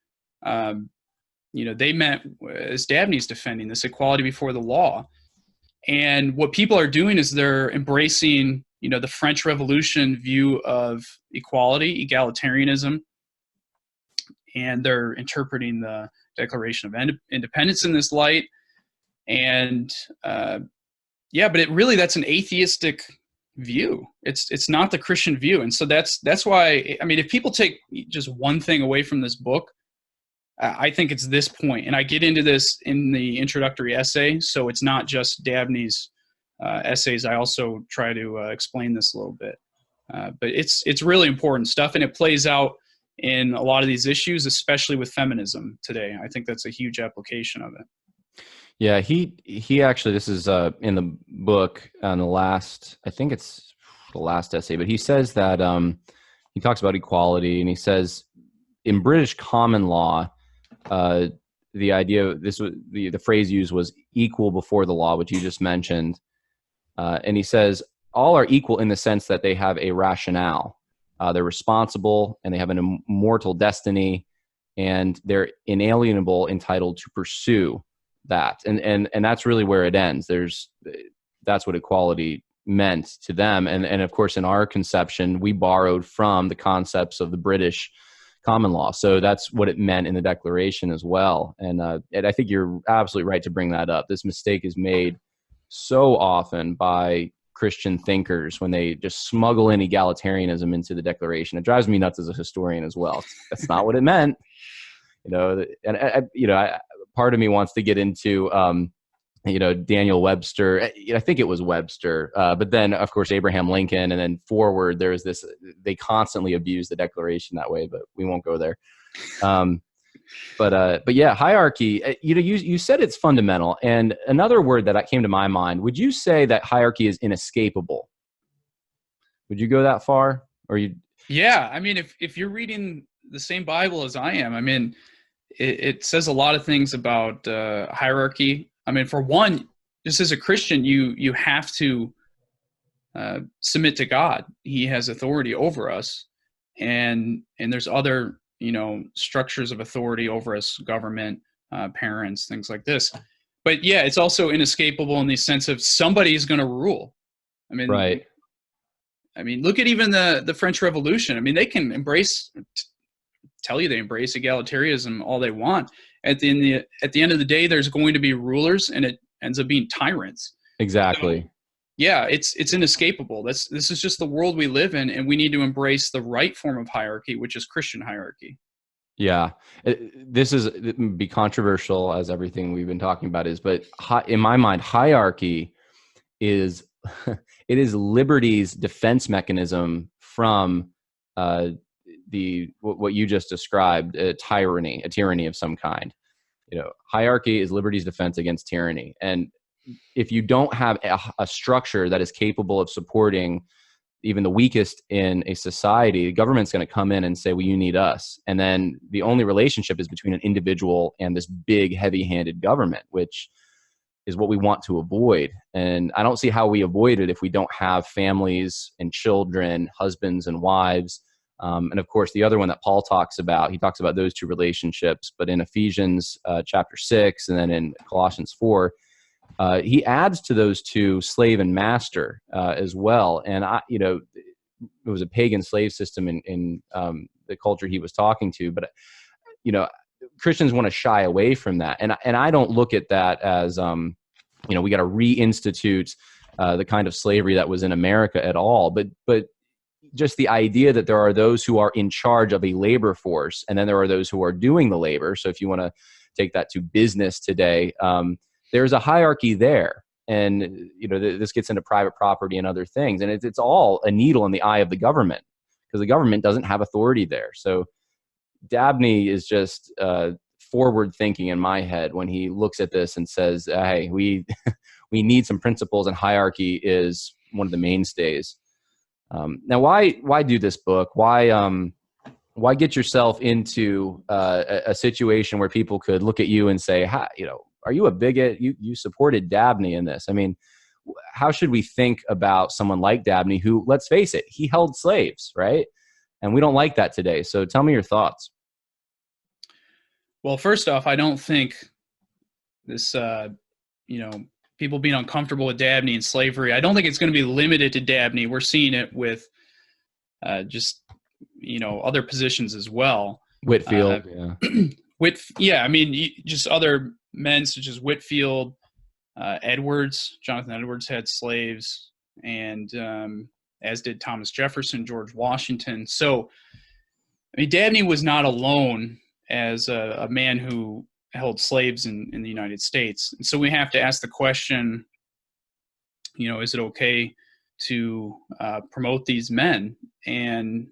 They meant, as Dabney's defending, this equality before the law. And what people are doing is they're embracing, the French Revolution view of equality, egalitarianism, and they're interpreting the Declaration of Independence in this light. And but that's an atheistic view. It's not the Christian view. And so that's why, I mean, if people take just one thing away from this book, I think it's this point. And I get into this in the introductory essay, so it's not just Dabney's essays. I also try to explain this a little bit. But it's really important stuff, and it plays out in a lot of these issues, especially with feminism today. I think that's a huge application of it. Yeah, he actually, this is in the book on the last, I think it's the last essay, but he says that he talks about equality, and he says in British common law, the idea, this was the phrase used was equal before the law, which you just mentioned. And he says all are equal in the sense that they have a rationale. They're responsible and they have an immortal destiny, and they're inalienable, entitled to pursue that. And that's really where it ends. That's what equality meant to them. And of course, in our conception, we borrowed from the concepts of the British common law. So that's what it meant in the Declaration as well. And I think you're absolutely right to bring that up. This mistake is made so often by Christian thinkers when they just smuggle in egalitarianism into the Declaration. It drives me nuts as a historian as well. That's not what it meant, and part of me wants to get into, Daniel Webster. I think it was Webster, but then of course Abraham Lincoln, and then forward there's this. They constantly abuse the Declaration that way, but we won't go there. But yeah, hierarchy. You said it's fundamental, and another word that came to my mind. Would you say that hierarchy is inescapable? Would you go that far, or you? Yeah, I mean, if you're reading the same Bible as I am, I mean, it says a lot of things about hierarchy. I mean, for one, just as a Christian, you have to submit to God. He has authority over us, and there's other structures of authority over us, government, parents, things like this. But yeah, it's also inescapable in the sense of somebody's going to rule. I mean, right. Look at even the French Revolution. I mean, they can tell you they embrace egalitarianism all they want. At the end of the day, there's going to be rulers, and it ends up being tyrants. Exactly. So, yeah, it's inescapable. This is just the world we live in, and we need to embrace the right form of hierarchy, which is Christian hierarchy. Yeah, it would be controversial, as everything we've been talking about is, but in my mind, hierarchy is it is liberty's defense mechanism from what you just described, a tyranny of some kind. Hierarchy is liberty's defense against tyranny, and if you don't have a structure that is capable of supporting even the weakest in a society, the government's going to come in and say, well, you need us. And then the only relationship is between an individual and this big, heavy-handed government, which is what we want to avoid. And I don't see how we avoid it if we don't have families and children, husbands and wives. And of course, the other one that Paul talks about, he talks about those two relationships, but in Ephesians chapter 6 and then in Colossians 4, he adds to those two slave and master as well. And it was a pagan slave system in the culture he was talking to, but Christians want to shy away from that, and I don't look at that as we got to reinstitute the kind of slavery that was in America at all, but just the idea that there are those who are in charge of a labor force, and then there are those who are doing the labor. So if you want to take that to business today, there's a hierarchy there. And, this gets into private property and other things. And it's all a needle in the eye of the government, because the government doesn't have authority there. So Dabney is just forward thinking in my head when he looks at this and says, hey, we need some principles, and hierarchy is one of the mainstays. Now, why do this book? Why get yourself into a situation where people could look at you and say, are you a bigot? You supported Dabney in this. I mean, how should we think about someone like Dabney who, let's face it, he held slaves, right? And we don't like that today. So tell me your thoughts. Well, first off, I don't think this, people being uncomfortable with Dabney and slavery, I don't think it's going to be limited to Dabney. We're seeing it with other positions as well. Whitfield, yeah. Just other men such as Whitfield, Jonathan Edwards had slaves, and as did Thomas Jefferson, George Washington. So, Dabney was not alone as a man who held slaves in the United States. And so we have to ask the question, is it okay to promote these men? And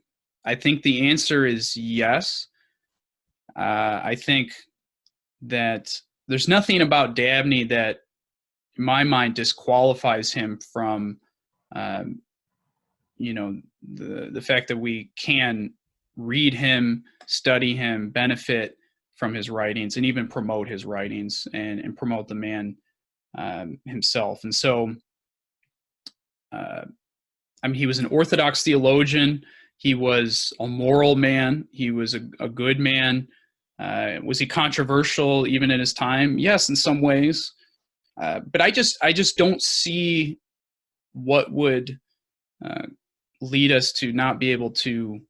I think the answer is yes. I think that there's nothing about Dabney that, in my mind, disqualifies him from, the fact that we can read him, study him, benefit from his writings, and even promote his writings and promote the man himself. And so I mean, he was an Orthodox theologian. He was a moral man. He was a good man. Was he controversial even in his time? Yes, in some ways. But I just don't see what would lead us to not be able to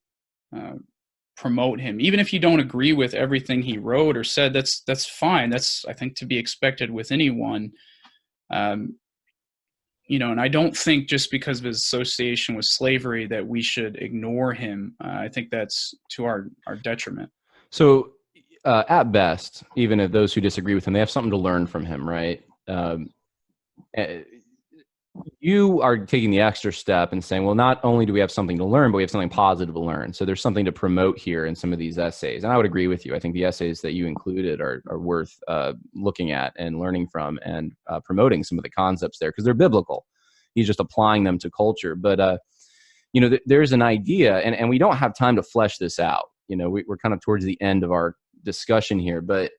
promote him. Even if you don't agree with everything he wrote or said, that's fine. That's, I think, to be expected with anyone. And I don't think just because of his association with slavery that we should ignore him. I think that's to our detriment. So at best, even if those who disagree with him, they have something to learn from him, right? You are taking the extra step and saying, well, not only do we have something to learn, but we have something positive to learn. So there's something to promote here in some of these essays. And I would agree with you. I think the essays that you included are worth looking at and learning from and promoting some of the concepts there because they're biblical. He's just applying them to culture. But, there's an idea, and we don't have time to flesh this out. We're kind of towards the end of our discussion here. But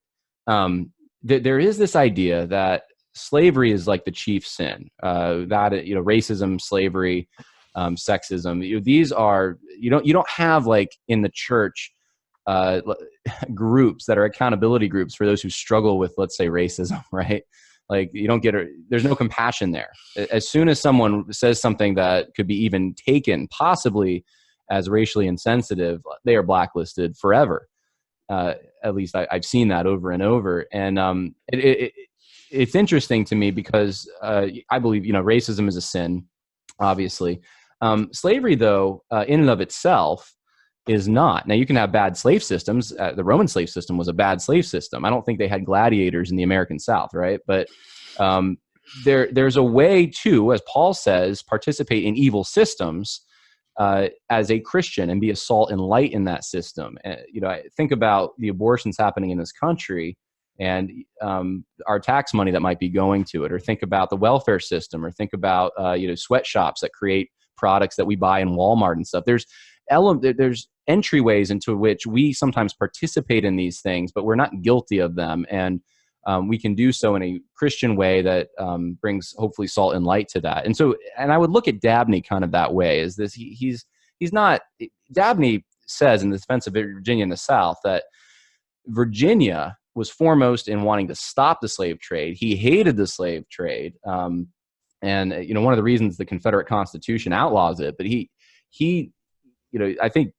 there is this idea that slavery is like the chief sin. Racism, slavery, sexism. These are you don't have like in the church groups that are accountability groups for those who struggle with, let's say, racism, right? Like you don't get there's no compassion there. As soon as someone says something that could be even taken possibly as racially insensitive, they are blacklisted forever. At least I've seen that over and over. And it's interesting to me because I believe, racism is a sin, obviously. Slavery, though, in and of itself is not. Now, you can have bad slave systems. The Roman slave system was a bad slave system. I don't think they had gladiators in the American South, right? But there's a way to, as Paul says, participate in evil systems as a Christian and be a salt and light in that system. I think about the abortions happening in this country and our tax money that might be going to it, or think about the welfare system, or think about sweatshops that create products that we buy in Walmart and stuff. There's entryways into which we sometimes participate in these things, but we're not guilty of them, and we can do so in a Christian way that brings hopefully salt and light to that. And I would look at Dabney kind of that way. Is this he's not. Dabney says in the defense of Virginia in the South that Virginia was foremost in wanting to stop the slave trade. He hated the slave trade. And one of the reasons the Confederate Constitution outlaws it, but he I think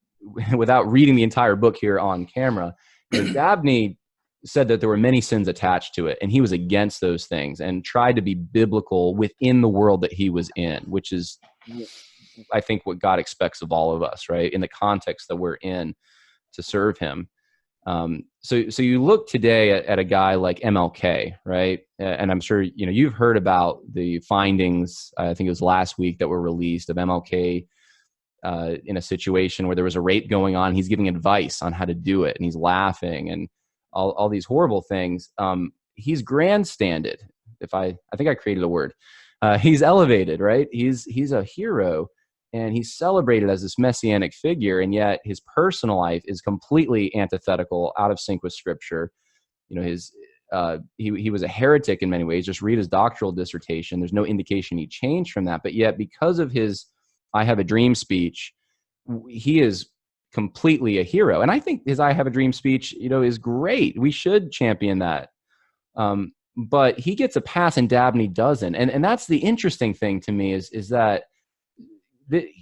without reading the entire book here on camera, Dabney said that there were many sins attached to it, and he was against those things and tried to be biblical within the world that he was in, which is, I think, what God expects of all of us, right? In the context that we're in to serve him. So you look today at a guy like MLK, right? And I'm sure, you've heard about the findings, I think it was last week, that were released of MLK in a situation where there was a rape going on. He's giving advice on how to do it, and he's laughing and all these horrible things. He's grandstanded. I think I created a word. He's elevated, right? He's a hero, and he's celebrated as this messianic figure, and yet his personal life is completely antithetical, out of sync with Scripture. He was a heretic in many ways. Just read his doctoral dissertation. There's no indication he changed from that. But yet, because of his "I have a dream" speech, he is completely a hero. And I think his "I have a dream" speech, is great. We should champion that. But he gets a pass, and Dabney doesn't. And that's the interesting thing to me is that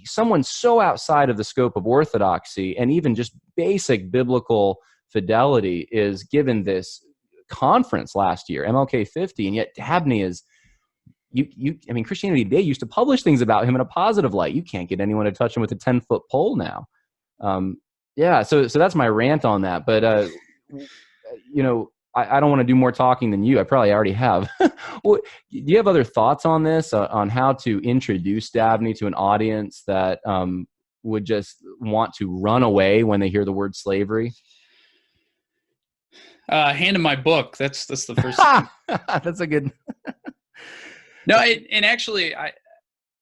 someone so outside of the scope of orthodoxy and even just basic biblical fidelity is given this conference last year, MLK 50, and yet Dabney is, Christianity Today used to publish things about him in a positive light. You can't get anyone to touch him with a 10-foot pole now. So that's my rant on that. But I don't want to do more talking than you. I probably already have. Do you have other thoughts on this, on how to introduce Dabney to an audience that would just want to run away when they hear the word slavery? Hand him my book. That's the first thing. That's a good. No, and actually, I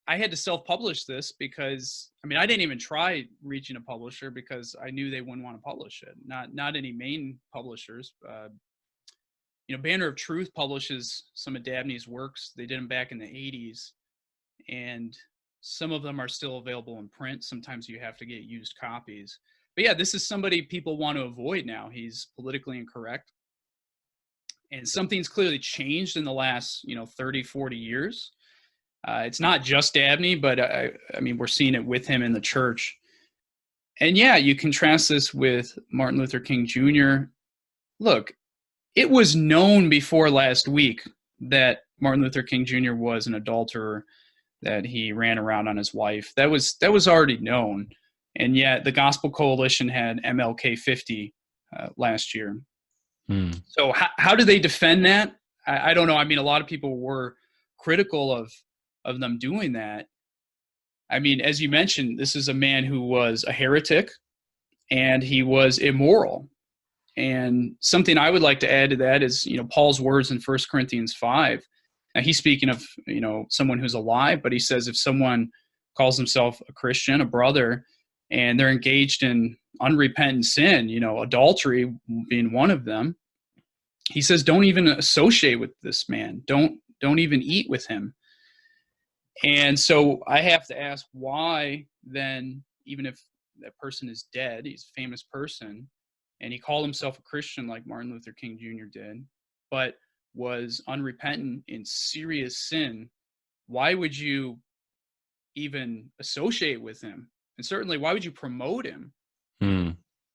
had to self-publish this because I didn't even try reaching a publisher because I knew they wouldn't want to publish it. Not any main publishers. Banner of Truth publishes some of Dabney's works. They did them back in the 80s, and Some of them are still available in print. Sometimes you have to get used copies. But yeah, this is somebody people want to avoid now. He's politically incorrect. And something's clearly changed in the last, 30, 40 years. It's not just Dabney, but I mean, we're seeing it with him in the church. And yeah, you contrast this with Martin Luther King Jr. Look, it was known before last week that Martin Luther King Jr. was an adulterer, that he ran around on his wife. That was already known. And yet the Gospel Coalition had MLK 50 last year. So how do they defend that? I don't know. I mean, a lot of people were critical of them doing that. I mean, as you mentioned, this is a man who was a heretic and he was immoral. And something I would like to add to that is, Paul's words in 1 Corinthians 5. Now, he's speaking of, someone who's alive, but he says if someone calls himself a Christian, a brother, and they're engaged in unrepentant sin, adultery being one of them, he says, don't even associate with this man. Don't even eat with him. And so I have to ask, why then, even if that person is dead, he's a famous person, and he called himself a Christian like Martin Luther King Jr. did, but was unrepentant in serious sin, why would you even associate with him? And certainly, why would you promote him?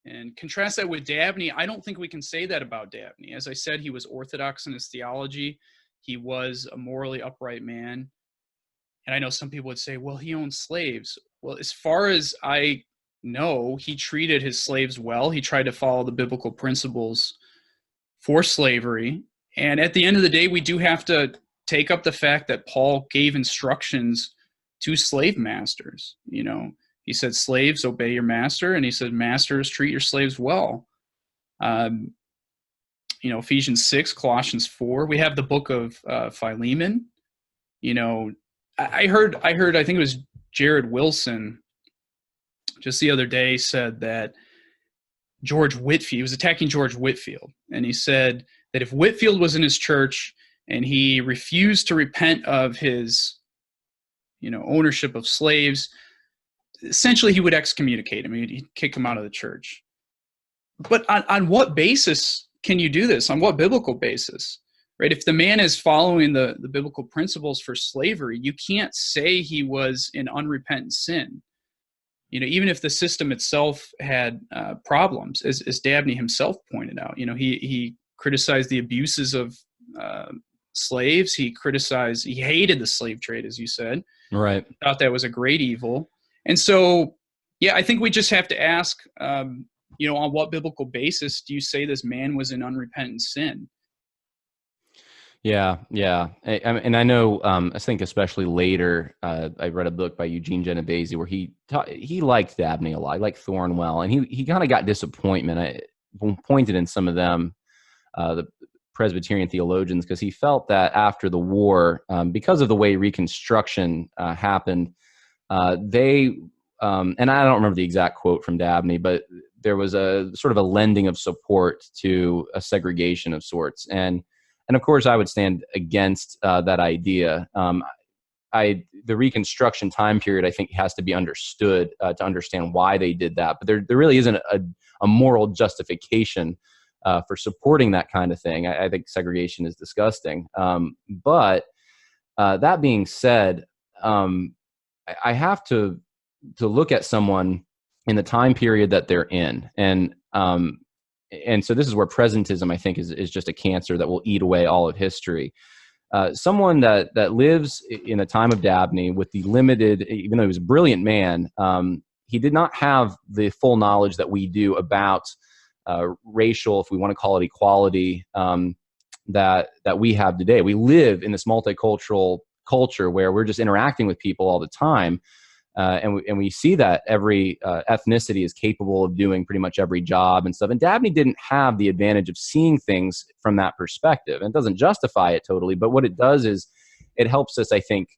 And contrast that with Dabney. I don't think we can say that about Dabney. As I said, he was orthodox in his theology. He was a morally upright man. And I know some people would say, well, he owned slaves. Well, as far as I know, he treated his slaves well. He tried to follow the biblical principles for slavery. And at the end of the day, we do have to take up the fact that Paul gave instructions to slave masters. He said, slaves, obey your master. And he said, masters, treat your slaves well. Ephesians 6, Colossians 4. We have the book of Philemon. I heard, I think it was Jared Wilson just the other day said that George Whitefield, he was attacking George Whitefield. And he said that if Whitefield was in his church and he refused to repent of his, ownership of slaves, essentially he would excommunicate him. He'd kick him out of the church. But on what basis can you do this? On what biblical basis? Right? If the man is following the biblical principles for slavery, you can't say he was in unrepentant sin. Even if the system itself had problems, as Dabney himself pointed out. He criticized the abuses of slaves. He hated the slave trade, as you said. Right. Thought that was a great evil. And so, yeah, I think we just have to ask, on what biblical basis do you say this man was in unrepentant sin? Yeah. And I know, I think especially later, I read a book by Eugene Genovese where he liked Dabney a lot. He liked Thornwell, and he kind of got disappointed in some of them, the Presbyterian theologians, because he felt that after the war, because of the way Reconstruction happened, and I don't remember the exact quote from Dabney, but there was a sort of a lending of support to a segregation of sorts. And of course, I would stand against that idea. The Reconstruction time period, I think, has to be understood to understand why they did that. But there really isn't a moral justification for supporting that kind of thing. I think segregation is disgusting. But that being said, I have to look at someone in the time period that they're in. And so this is where presentism, I think, is just a cancer that will eat away all of history. Someone that lives in a time of Dabney with the limited, even though he was a brilliant man, he did not have the full knowledge that we do about racial, if we want to call it equality, that we have today. We live in this multicultural culture where we're just interacting with people all the time. And we see that every ethnicity is capable of doing pretty much every job and stuff. And Dabney didn't have the advantage of seeing things from that perspective. And it doesn't justify it totally, but what it does is it helps us, I think,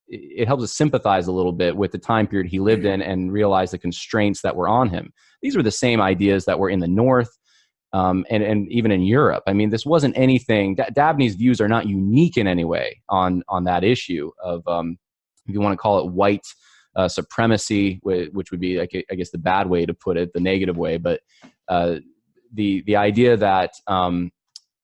it helps us sympathize a little bit with the time period he lived in and realize the constraints that were on him. These were the same ideas that were in the North and even in Europe. I mean, this wasn't anything, Dabney's views are not unique in any way on that issue of if you want to call it white supremacy, which would be, like, I guess, the bad way to put it, the negative way. But the idea that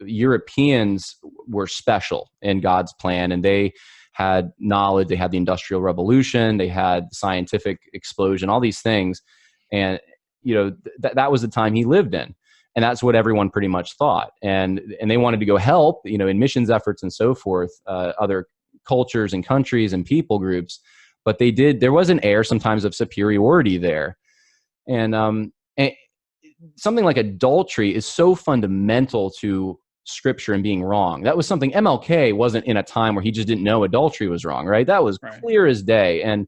Europeans were special in God's plan, and they had knowledge, they had the Industrial Revolution, they had scientific explosion, all these things. And, that was the time he lived in. And that's what everyone pretty much thought. And they wanted to go help, in missions efforts and so forth, other cultures and countries and people groups. But there was an air sometimes of superiority there. And something like adultery is so fundamental to Scripture and being wrong. That was something MLK wasn't in a time where he just didn't know adultery was wrong, right? That was clear as day, and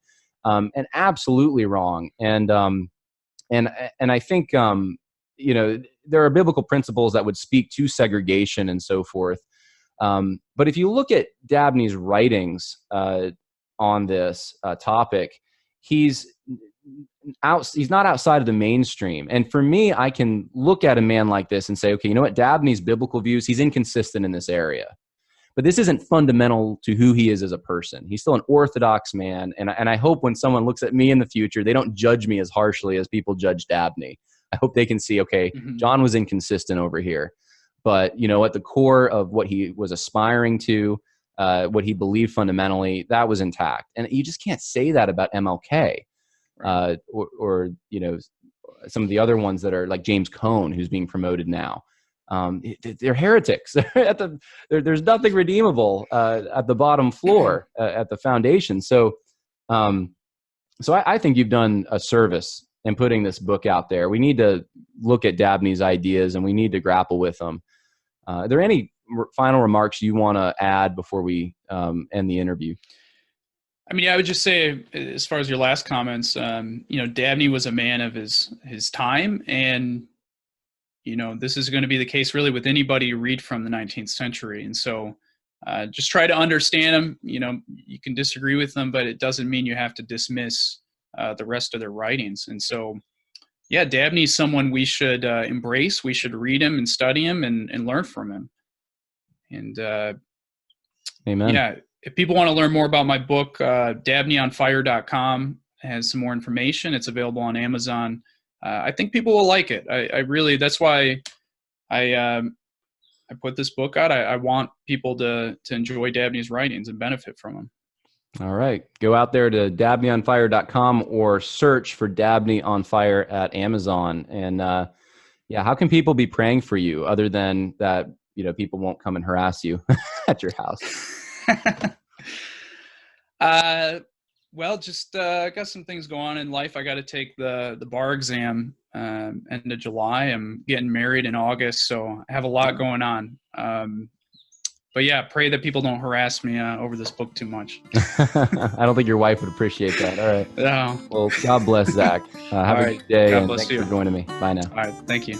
absolutely wrong. And I think there are biblical principles that would speak to segregation and so forth. But if you look at Dabney's writings on this topic, he's not outside of the mainstream. And for me, I can look at a man like this and say, okay, you know what? Dabney's biblical views, he's inconsistent in this area. But this isn't fundamental to who he is as a person. He's still an orthodox man. And I hope when someone looks at me in the future, they don't judge me as harshly as people judge Dabney. I hope they can see, okay, John was inconsistent over here. But, at the core of what he was aspiring to, what he believed fundamentally, that was intact. And you just can't say that about MLK. Or some of the other ones that are like James Cone, who's being promoted now. They're heretics. There's nothing redeemable at the bottom floor, at the foundation. So I think you've done a service in putting this book out there. We need to look at Dabney's ideas, and we need to grapple with them. Are there any final remarks you want to add before we end the interview? I mean, I would just say, as far as your last comments, Dabney was a man of his time, and this is going to be the case really with anybody you read from the 19th century. And so, just try to understand them. You can disagree with them, but it doesn't mean you have to dismiss the rest of their writings. And so, yeah, Dabney's someone we should embrace. We should read him and study him and learn from him. And amen. Yeah. If people want to learn more about my book, dabneyonfire.com has some more information. It's available on Amazon. I think people will like it. I really, that's why I put this book out. I want people to enjoy Dabney's writings and benefit from them. All right. Go out there to dabneyonfire.com or search for Dabney on Fire at Amazon. And how can people be praying for you other than that, people won't come and harass you at your house? Well, just I got some things going on in life. I got to take the bar exam end of July. I'm getting married in August, so I have a lot going on. But yeah, pray that people don't harass me over this book too much. I don't think your wife would appreciate that. All right. No. Well, God bless, Zach. Have a good day, and thanks for joining me. Bye now. All right. Thank you.